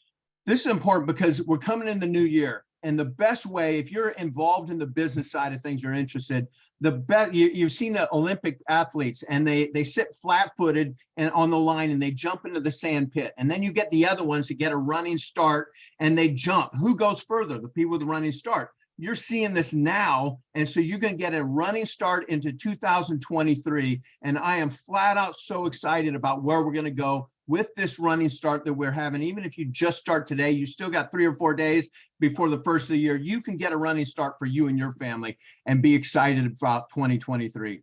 This is important because we're coming in the new year. And the best way, if you're involved in the business side of things, you're interested, the best, you've seen the Olympic athletes, and they sit flat-footed and on the line, and they jump into the sand pit. And then you get the other ones to get a running start, and they jump. Who goes further? The people with the running start. You're seeing this now. And so you're going to get a running start into 2023. And I am flat out so excited about where we're going to go with this running start that we're having. Even if you just start today, you still got 3 or 4 days before the first of the year. You can get a running start for you and your family and be excited about 2023.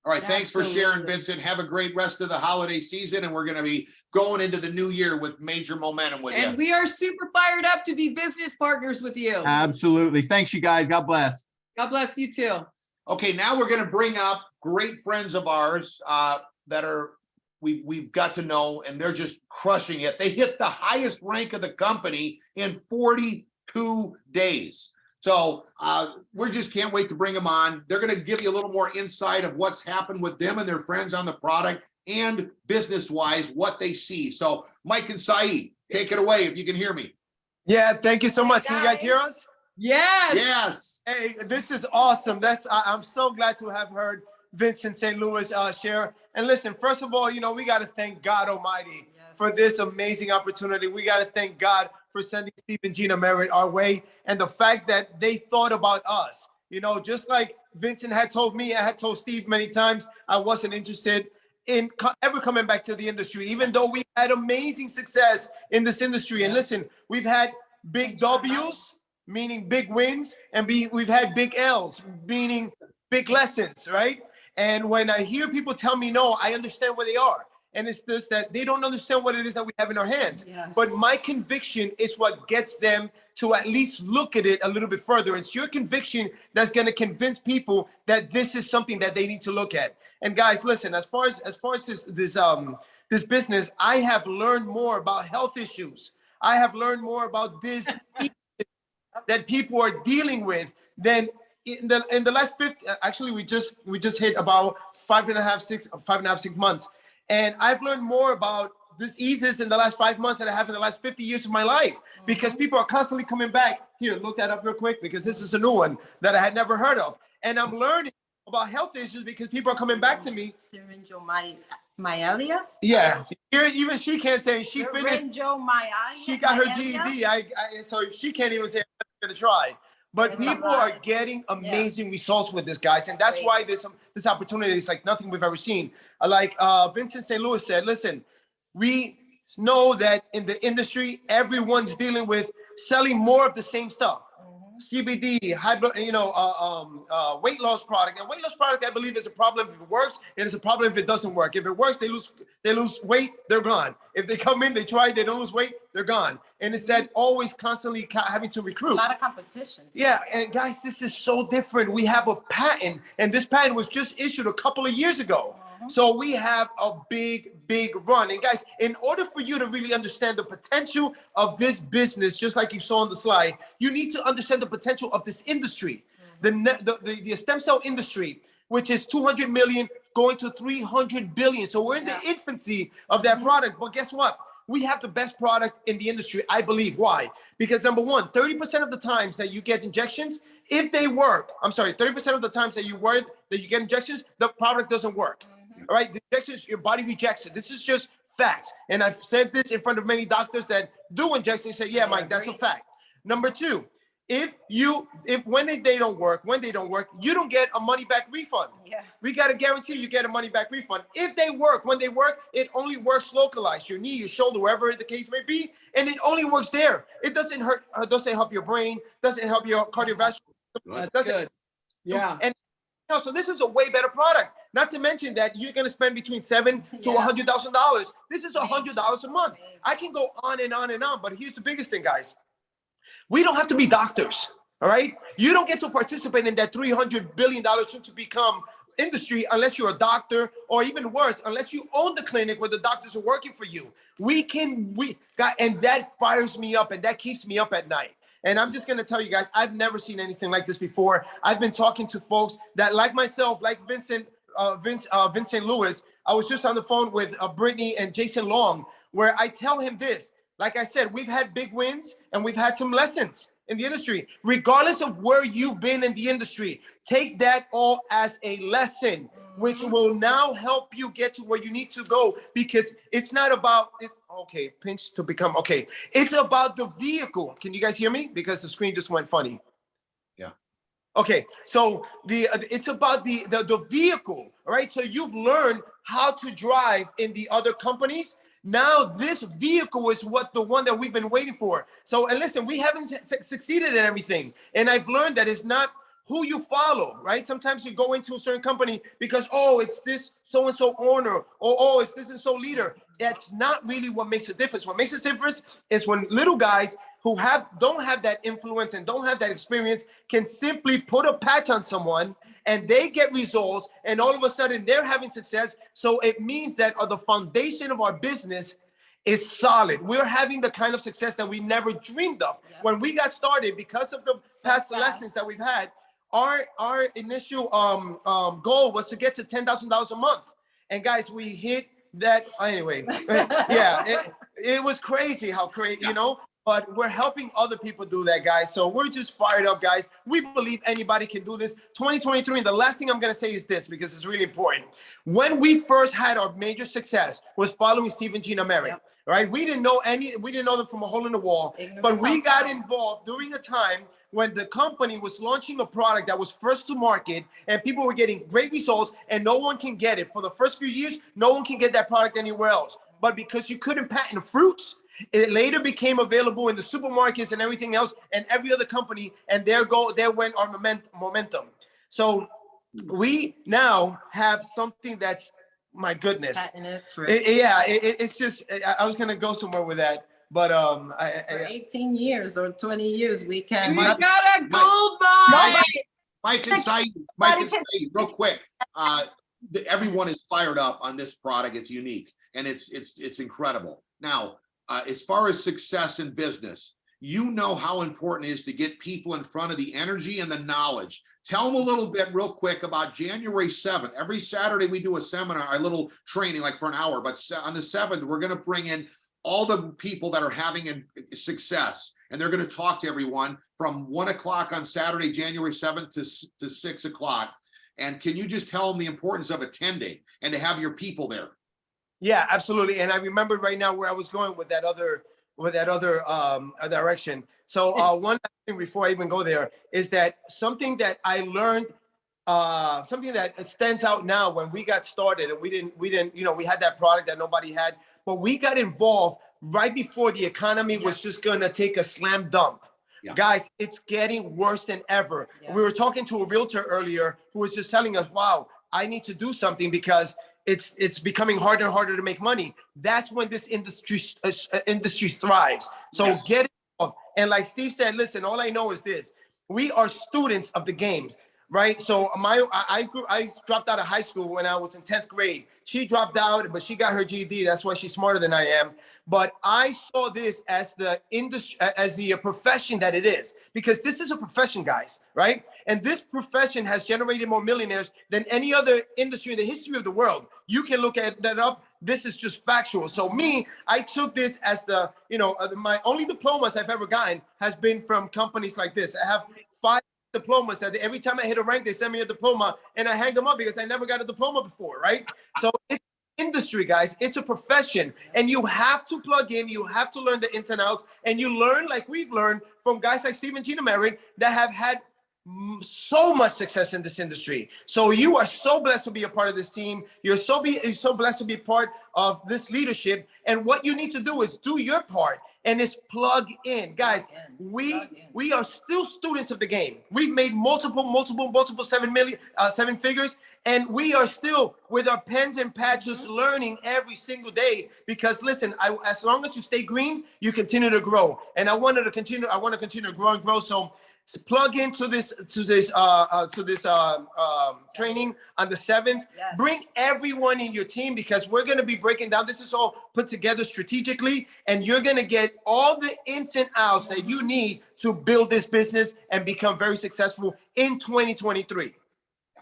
All right. Thanks for Absolutely. sharing, Vincent. Have a great rest of the holiday season. And we're going to be going into the new year with major momentum with And you. we are super fired up to be business partners with you. Absolutely. Thanks, you guys. God bless. God bless you too. Okay. Now we're going to bring up great friends of ours that we've got to know, and they're just crushing it. They hit the highest rank of the company in 42 days. So we just can't wait to bring them on. They're going to give you a little more insight of what's happened with them and their friends on the product, and business-wise, what they see. So Mike and Saeed, take it away if you can hear me. Yeah, thank you so much. Can you guys hear us? Yes. Yes. Hey, this is awesome. I'm so glad to have heard Vincent St. Louis share. And listen, first of all, you know, we got to thank God Almighty for this amazing opportunity. We got to thank God for sending Steve and Gina Merritt our way, and the fact that they thought about us. You know, just like Vincent had told me, I had told Steve many times, I wasn't interested in ever coming back to the industry, even though we had amazing success in this industry. And listen, we've had big W's, meaning big wins, and we've had big L's, meaning big lessons, right? And when I hear people tell me no, I understand where they are. And it's just that they don't understand what it is that we have in our hands. Yes. But my conviction is what gets them to at least look at it a little bit further. It's your conviction that's going to convince people that this is something that they need to look at. And guys, listen, as far as this business, I have learned more about health issues. I have learned more about this that people are dealing with than in the last 50. Actually, we just hit about 5.5, 6 months. And I've learned more about diseases in the last 5 months than I have in the last 50 years of my life, because people are constantly coming back. Here, look that up real quick, because this is a new one that I had never heard of. And I'm learning about health issues because people are coming back to me. Syringe on my Myelia? Yeah, here even she can't say she finished. Myelia. She got her GED. So she can't even say I'm gonna try. But It's a people lot. are getting amazing results with this, guys, and that's why this opportunity is like nothing we've ever seen. Like Vincent St. Louis said, listen, we know that in the industry, everyone's dealing with selling more of the same stuff. CBD, high blood, weight loss product. And weight loss product, I believe, is a problem if it works, and it's a problem if it doesn't work. If it works, they lose weight, they're gone. If they come in, they try, they don't lose weight, they're gone. And it's that always constantly having to recruit. A lot of competition. Yeah, and guys, this is so different. We have a patent, and this patent was just issued a couple of years ago. So we have a big run. And guys, in order for you to really understand the potential of this business, just like you saw on the slide, you need to understand the potential of this industry, the stem cell industry, which is 200 million going to 300 billion. So we're in the infancy of that product. But guess what? We have the best product in the industry, I believe. Why? Because number one, 30% of the times that you get injections, if they work, 30% of the times that you get injections, the product doesn't work. All right, the injections, your body rejects it. This is just facts. And I've said this in front of many doctors that do injections, say, yeah, Mike, that's a fact. Number two, when they don't work, you don't get a money back refund. Yeah. We got to guarantee you get a money back refund. If they work, when they work, it only works localized, your knee, your shoulder, wherever the case may be, and it only works there. It doesn't hurt, doesn't help your brain, doesn't help your cardiovascular. That's good. Yeah. And so this is a way better product. Not to mention that you're going to spend between $7,000 to $100,000. This is $100 a month. I can go on and on and on, but here's the biggest thing, guys. We don't have to be doctors, all right? You don't get to participate in that $300 billion soon to become industry unless you're a doctor, or even worse, unless you own the clinic where the doctors are working for you. And that fires me up, and that keeps me up at night. And I'm just going to tell you guys, I've never seen anything like this before. I've been talking to folks that, like myself, like Vincent Lewis. I was just on the phone with Brittany and Jason Long, where I tell him this. Like I said, we've had big wins and we've had some lessons in the industry. Regardless of where you've been in the industry, take that all as a lesson, which will now help you get to where you need to go, because it's not about pinch to become okay. It's about the vehicle. Can you guys hear me? Because the screen just went funny. Yeah. Okay, so it's about the vehicle, all right? So you've learned how to drive in the other companies. Now this vehicle is the one that we've been waiting for. So, and listen, we haven't succeeded in everything. And I've learned that it's not who you follow, right? Sometimes you go into a certain company because, it's this so-and-so owner, or it's this and so leader. That's not really what makes a difference. What makes a difference is when little guys who don't have that influence and don't have that experience can simply put a patch on someone and they get results, and all of a sudden they're having success. So it means that the foundation of our business is solid. We're having the kind of success that we never dreamed of. Yeah. When we got started, because of the past lessons that we've had, our initial goal was to get to $10,000 a month. And guys, we hit that anyway. Yeah, it was crazy how crazy, but we're helping other people do that, guys. So we're just fired up, guys. We believe anybody can do this. 2023, and the last thing I'm going to say is this, because it's really important. When we first had our major success was following Steve Gina Merritt, right? We didn't know them from a hole in the wall, but we got involved during a time when the company was launching a product that was first to market, and people were getting great results, and no one can get it. For the first few years, no one can get that product anywhere else. But because you couldn't patent the fruits, it later became available in the supermarkets and everything else, and every other company, and there went our momentum. So we now have something that's, my goodness. It's just, I was gonna go somewhere with that, but for 18 years or 20 years, we can. We got a gold mine. Mike and Saeed, real quick. Everyone is fired up on this product. It's unique and it's incredible. Now, as far as success in business, you know how important it is to get people in front of the energy and the knowledge. Tell them a little bit real quick about January 7th. Every Saturday we do a seminar, a little training like for an hour, but on the 7th, we're going to bring in all the people that are having a success, and they're going to talk to everyone from 1 o'clock on Saturday, January 7th to 6 o'clock. And can you just tell them the importance of attending and to have your people there? Yeah, absolutely. And I remember right now where I was going with that other direction. So one last thing before I even go there is that something that I learned, something that stands out now when we got started and we didn't, you know, we had that product that nobody had, but we got involved right before the economy was just gonna take a slam dunk. Yeah. Guys, it's getting worse than ever. Yeah. We were talking to a realtor earlier who was just telling us, wow, I need to do something because it's becoming harder and harder to make money. That's when this industry thrives. So Yes. get involved. And like Steve said, listen, all I know is this: we are students of the games, right? So I dropped out of high school when I was in 10th grade. She dropped out, but she got her GED. That's why she's smarter than I am. But I saw this as the industry, as the profession that it is, because this is a profession, guys, right? And this profession has generated more millionaires than any other industry in the history of the world. You can look at that up. This is just factual. So me, I took this as the, you know, my only diplomas I've ever gotten has been from companies like this. I have 5 diplomas that every time I hit a rank, they send me a diploma and I hang them up because I never got a diploma before, right? So it's industry, guys. It's a profession, and you have to plug in. You have to learn the ins and outs, and you learn like we've learned from guys like Steve Gina Merritt that have had so much success in this industry. So you are so blessed to be a part of this team. You're so blessed to be part of this leadership. And what you need to do is do your part, and it's plug in, guys. We are still students of the game. We've made multiple 7 figures, and we are still with our pens and patches learning every single day. Because listen, as long as you stay green, you continue to grow. And I want to continue to grow and grow. So plug into this training on the 7th. Yes. Bring everyone in your team, because we're going to be breaking down. This is all put together strategically, and you're going to get all the ins and outs that you need to build this business and become very successful in 2023.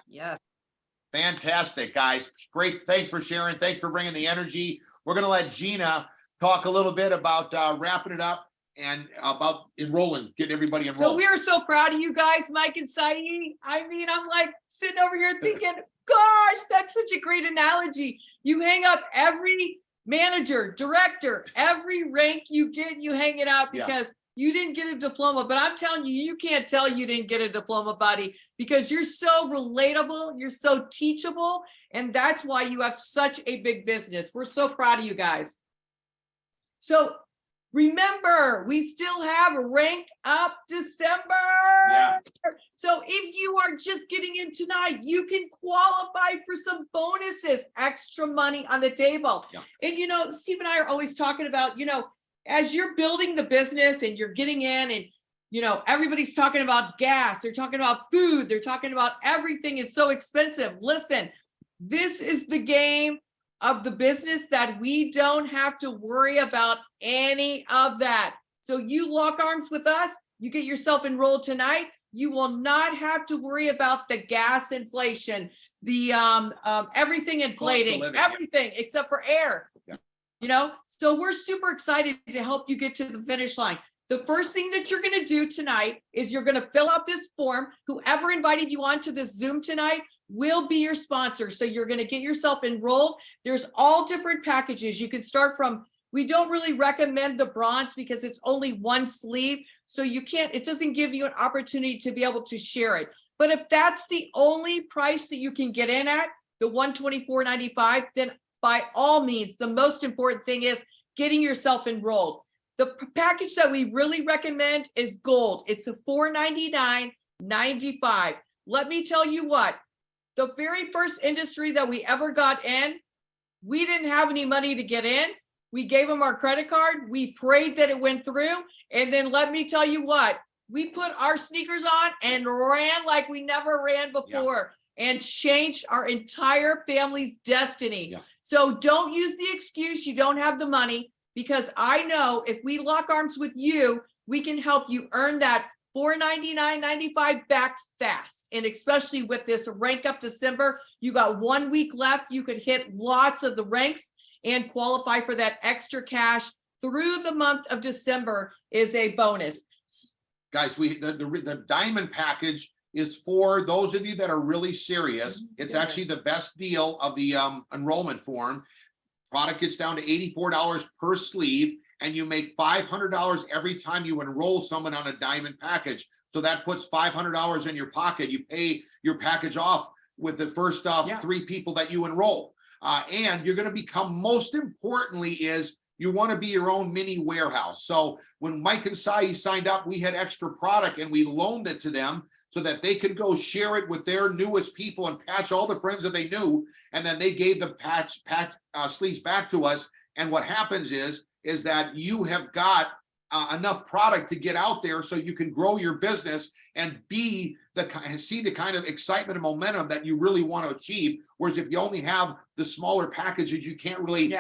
Yes. Fantastic, guys. Great. Thanks for sharing. Thanks for bringing the energy. We're going to let Gina talk a little bit about wrapping it up and about enrolling, getting everybody enrolled. So we are so proud of you guys, Mike and Saeed. I mean, I'm like sitting over here thinking, gosh, that's such a great analogy. You hang up every manager, director, every rank you get, you hang it up because you didn't get a diploma. But I'm telling you, you can't tell you didn't get a diploma, buddy, because you're so relatable, you're so teachable, and that's why you have such a big business. We're so proud of you guys. So remember, we still have Rank Up December. Yeah. So if you are just getting in tonight, you can qualify for some bonuses, extra money on the table. Yeah. And, you know, Steve and I are always talking about, you know, as you're building the business and you're getting in and, you know, everybody's talking about gas, they're talking about food, they're talking about everything is so expensive. Listen, this is the game of the business that we don't have to worry about any of that. So you lock arms with us, you get yourself enrolled tonight, you will not have to worry about the gas inflation, the everything inflating, everything except for air. Yeah. You know, so we're super excited to help you get to the finish line. The first thing that you're going to do tonight is you're going to fill out this form. Whoever invited you onto this Zoom tonight will be your sponsor. So you're going to get yourself enrolled. There's all different packages. You can start from, we don't really recommend the bronze because it's only one sleeve. So you can't, it doesn't give you an opportunity to be able to share it. But if that's the only price that you can get in at, the $124.95, then by all means, the most important thing is getting yourself enrolled. The package that we really recommend is gold. It's a $499.95. Let me tell you what, the very first industry that we ever got in, we didn't have any money to get in. We gave them our credit card. We prayed that it went through. And then let me tell you what, we put our sneakers on and ran like we never ran before and changed our entire family's destiny. Yeah. So don't use the excuse you don't have the money, because I know if we lock arms with you, we can help you earn that $499.95 back fast. And especially with this Rank Up December, you got 1 week left. You could hit lots of the ranks and qualify for that extra cash through the month of December is a bonus. Guys, the diamond package is for those of you that are really serious. It's actually the best deal of the enrollment form. Product gets down to $84 per sleeve, and you make $500 every time you enroll someone on a diamond package. So that puts $500 in your pocket. You pay your package off with the first 3 people that you enroll. And you're going to become, most importantly, is you want to be your own mini warehouse. So when Mike and Sai signed up, we had extra product and we loaned it to them so that they could go share it with their newest people and patch all the friends that they knew. And then they gave the patch sleeves back to us. And what happens is that you have got enough product to get out there so you can grow your business and see the kind of excitement and momentum that you really want to achieve. Whereas if you only have the smaller packages, you can't really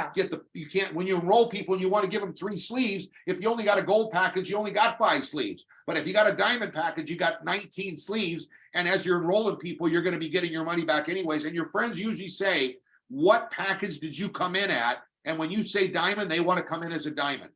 when you enroll people and you want to give them 3 sleeves, if you only got a gold package, you only got 5 sleeves. But if you got a diamond package, you got 19 sleeves. And as you're enrolling people, you're going to be getting your money back anyways. And your friends usually say, what package did you come in at? And when you say diamond, they want to come in as a diamond.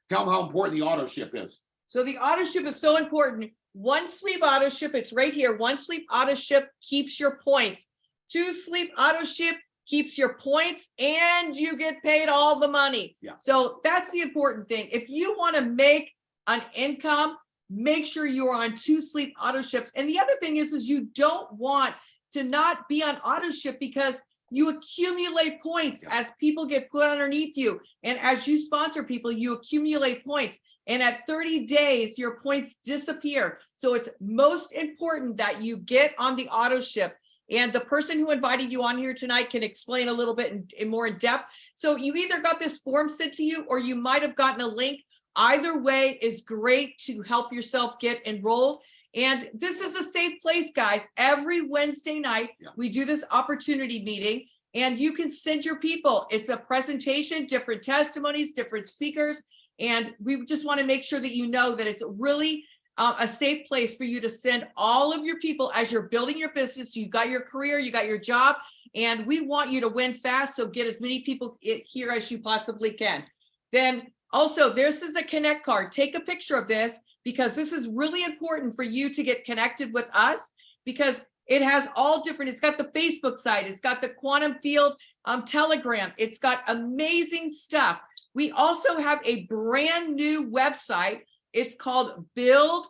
Tell them how important the auto ship is. So the auto ship is so important. 1 sleeve auto ship, it's right here. 1 sleeve auto ship keeps your points. 2 sleeve auto ship keeps your points, and you get paid all the money. Yeah. So that's the important thing. If you want to make an income, make sure you're on 2 sleeve auto ships. And the other thing is you don't want to not be on auto ship because you accumulate points as people get put underneath you. And as you sponsor people, you accumulate points. And at 30 days, your points disappear. So it's most important that you get on the auto ship. And the person who invited you on here tonight can explain a little bit in more in depth. So you either got this form sent to you or you might have gotten a link. Either way is great to help yourself get enrolled. And this is a safe place, guys. Every Wednesday night, we do this opportunity meeting and you can send your people. It's a presentation, different testimonies, different speakers. And we just want to make sure that you know that it's really a safe place for you to send all of your people as you're building your business. You got your career, you got your job, and we want you to win fast. So get as many people here as you possibly can. Then also, this is a connect card. Take a picture of this because this is really important for you to get connected with us because it has all different. It's got the Facebook site. It's got the Quantum Field Telegram. It's got amazing stuff. We also have a brand new website. It's called Build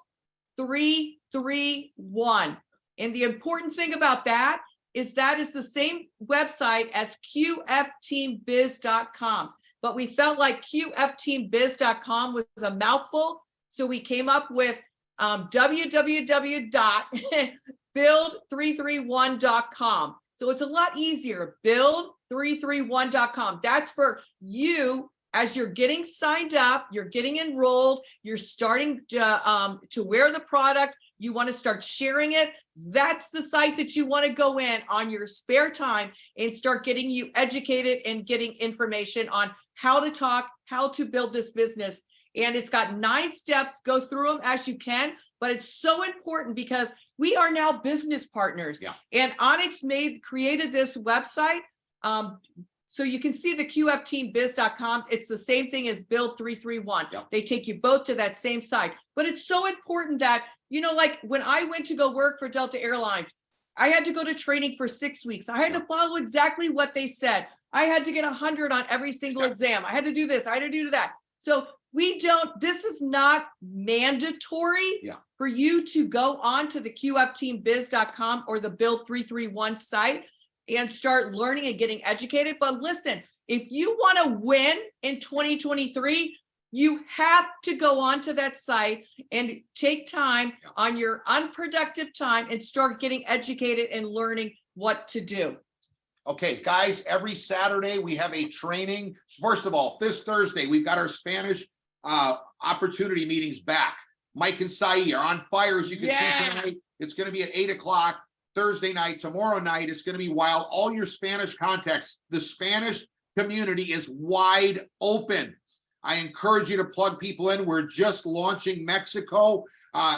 331. And the important thing about that is the same website as qfteambiz.com. But we felt like qfteambiz.com was a mouthful. So we came up with www.build331.com. So it's a lot easier, build331.com. That's for you as you're getting signed up, you're getting enrolled, you're starting to wear the product, you want to start sharing it. That's the site that you want to go in on your spare time and start getting you educated and getting information on how to talk, how to build this business. And it's got 9 steps. Go through them as you can, but it's so important because we are now business partners. Yeah. And Onyx created this website. So you can see the qfteambiz.com. It's the same thing as Build 331. Yep. They take you both to that same site. But it's so important that, you know, like when I went to go work for Delta Airlines, I had to go to training for 6 weeks. I had to follow exactly what they said. I had to get 100 on every single exam. I had to do this. I had to do that. So this is not mandatory for you to go on to the qfteambiz.com or the Build 331 site and start learning and getting educated. But listen, if you want to win in 2023, you have to go onto that site and take time on your unproductive time and start getting educated and learning what to do. Okay, guys, every Saturday we have a training. First of all, this Thursday, we've got our Spanish opportunity meetings back. Mike and Sai are on fire, as you can see tonight. It's going to be at 8 o'clock Thursday night. Tomorrow night, it's going to be wild. All your Spanish contacts, the Spanish community is wide open. I encourage you to plug people in. We're just launching Mexico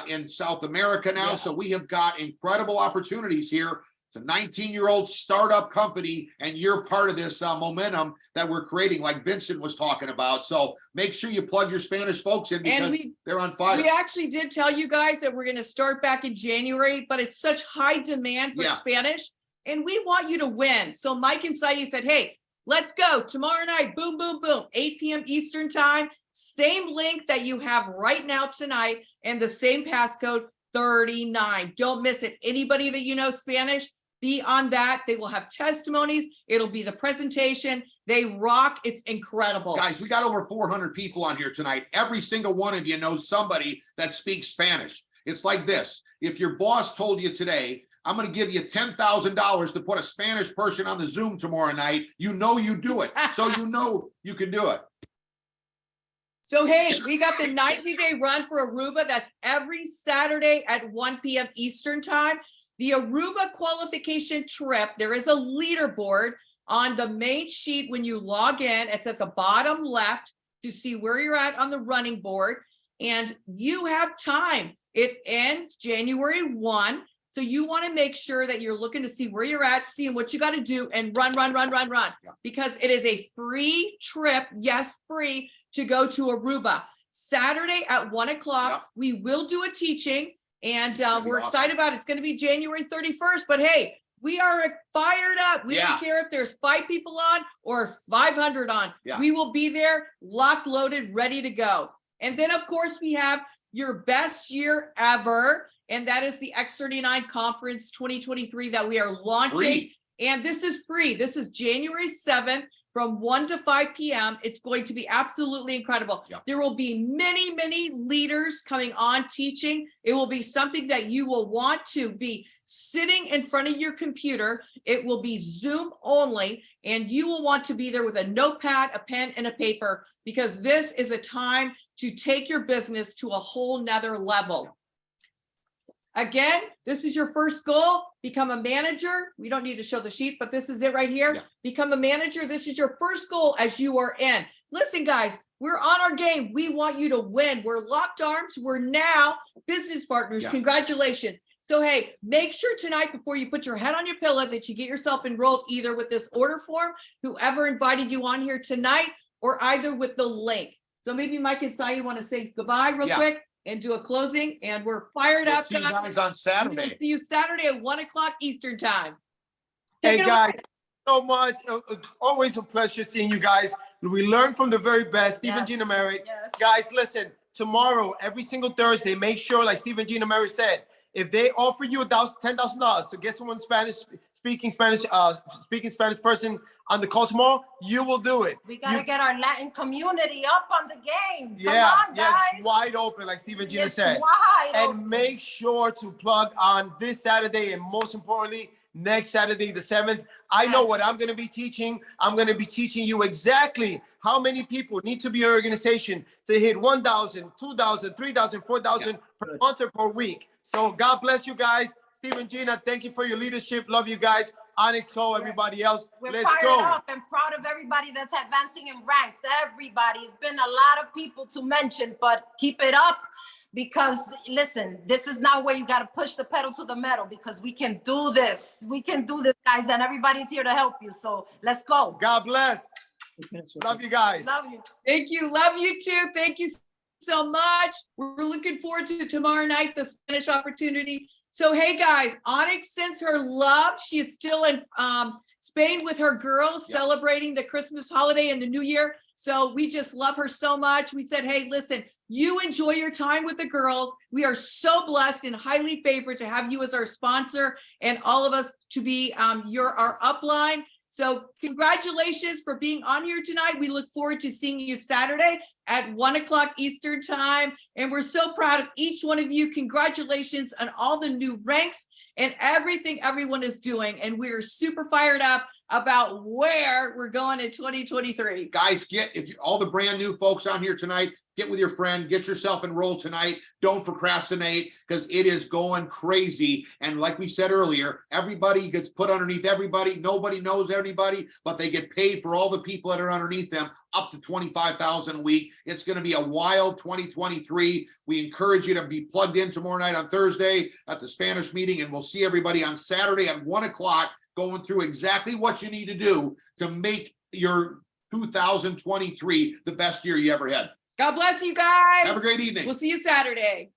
in South America now. So we have got incredible opportunities here. It's a 19-year-old startup company, and you're part of this momentum that we're creating, like Vincent was talking about. So make sure you plug your Spanish folks in because they're on fire. We actually did tell you guys that we're going to start back in January, but it's such high demand for Spanish, and we want you to win. So Mike and Sai said, hey, let's go. Tomorrow night, boom, boom, boom, 8 p.m. Eastern time. Same link that you have right now tonight and the same passcode 39. Don't miss it. Anybody that you know Spanish, be on that. They will have testimonies. It'll be the presentation. They rock. It's incredible. Guys, we got over 400 people on here tonight. Every single one of you knows somebody that speaks Spanish. It's like this. If your boss told you today, I'm going to give you $10,000 to put a Spanish person on the Zoom tomorrow night, you know you do it. So you know you can do it. So, hey, we got the 90-day run for Aruba. That's every Saturday at 1 p.m. Eastern time. The Aruba qualification trip, there is a leaderboard on the main sheet when you log in. It's at the bottom left to see where you're at on the running board. And you have time. It ends January 1. So you want to make sure that you're looking to see where you're at, seeing what you got to do, and run. Yeah. Because it is a free trip, yes, free, to go to Aruba. Saturday at 1 o'clock, Yeah. we will do a teaching, and gonna be we're awesome. excited about it. It's going to be January 31st, but hey, we are fired up. We Yeah. don't care if there's 5 people on or 500 on. Yeah. We will be there, locked, loaded, ready to go. And then, of course, we have your best year ever, and that is the X39 Conference 2023 that we are launching. Free. And this is free. This is January 7th from 1 to 5 p.m. It's going to be absolutely incredible. Yep. There will be many, many leaders coming on teaching. It will be something that you will want to be sitting in front of your computer. It will be Zoom only, and you will want to be there with a notepad, a pen, and a paper, because this is a time to take your business to a whole nother level. Again, this is your first goal. Become a manager. We don't need to show the sheet, but this is it right here. Yeah. Become a manager. This is your first goal as you are in. Listen, guys, we're on our game. We want you to win. We're locked arms. We're now business partners. Yeah. Congratulations. So, hey, make sure tonight before you put your head on your pillow that you get yourself enrolled either with this order form, whoever invited you on here tonight, or either with the link. So maybe Mike and Sai, you want to say goodbye real Yeah. quick and do a closing, and we're fired We'll up. see you guys. guys on We'll Saturday. see you Saturday at 1 o'clock Eastern time. Hey Take it guys, away. so much. Always a pleasure seeing you guys. We learn from the very best. Steve Yes. Gina Merritt. Yes. Guys, listen, tomorrow, every single Thursday, make sure, like Steve Gina Merritt said, if they offer you $10,000 to get someone speaking Spanish person on the call tomorrow, you will do it. We gotta get our Latin community up on the game. Come Yeah, on, yeah, guys. it's wide open, like Steve Gina It's said. wide And open. make sure to plug on this Saturday, and most importantly, next Saturday, the 7th. I know Yes. what I'm going to be teaching. I'm going to be teaching you exactly how many people need to be in your organization to hit 1,000, 2,000, 3,000, 4,000 per month or per week. So God bless you guys. Steve and Gina, thank you for your leadership. Love you guys. Onyx Coale, everybody else. We're Let's fired go. up and proud of everybody that's advancing in ranks. Everybody. It's been a lot of people to mention, but keep it up, because listen, this is not where you got to push the pedal to the metal, because we can do this. We can do this, guys, and everybody's here to help you. So let's go. God bless. Love you guys. Love you. Thank you. Love you too. Thank you so much. We're looking forward to tomorrow night, the Spanish opportunity. So, hey guys, Onyx sends her love. She is still in Spain with her girls, Yeah. celebrating the Christmas holiday and the New Year. So we just love her so much. We said, hey, listen, you enjoy your time with the girls. We are so blessed and highly favored to have you as our sponsor, and all of us to be our upline. So congratulations for being on here tonight. We look forward to seeing you Saturday at 1 o'clock Eastern time. And we're so proud of each one of you. Congratulations on all the new ranks and everything everyone is doing. And we're super fired up about where we're going in 2023. Guys, all the brand new folks on here tonight, get with your friend, get yourself enrolled tonight. Don't procrastinate, because it is going crazy. And like we said earlier, everybody gets put underneath everybody. Nobody knows anybody, but they get paid for all the people that are underneath them, up to $25,000 a week. It's going to be a wild 2023. We encourage you to be plugged in tomorrow night on Thursday at the Spanish meeting, and we'll see everybody on Saturday at 1 o'clock, going through exactly what you need to do to make your 2023 the best year you ever had. God bless you guys. Have a great evening. We'll see you Saturday.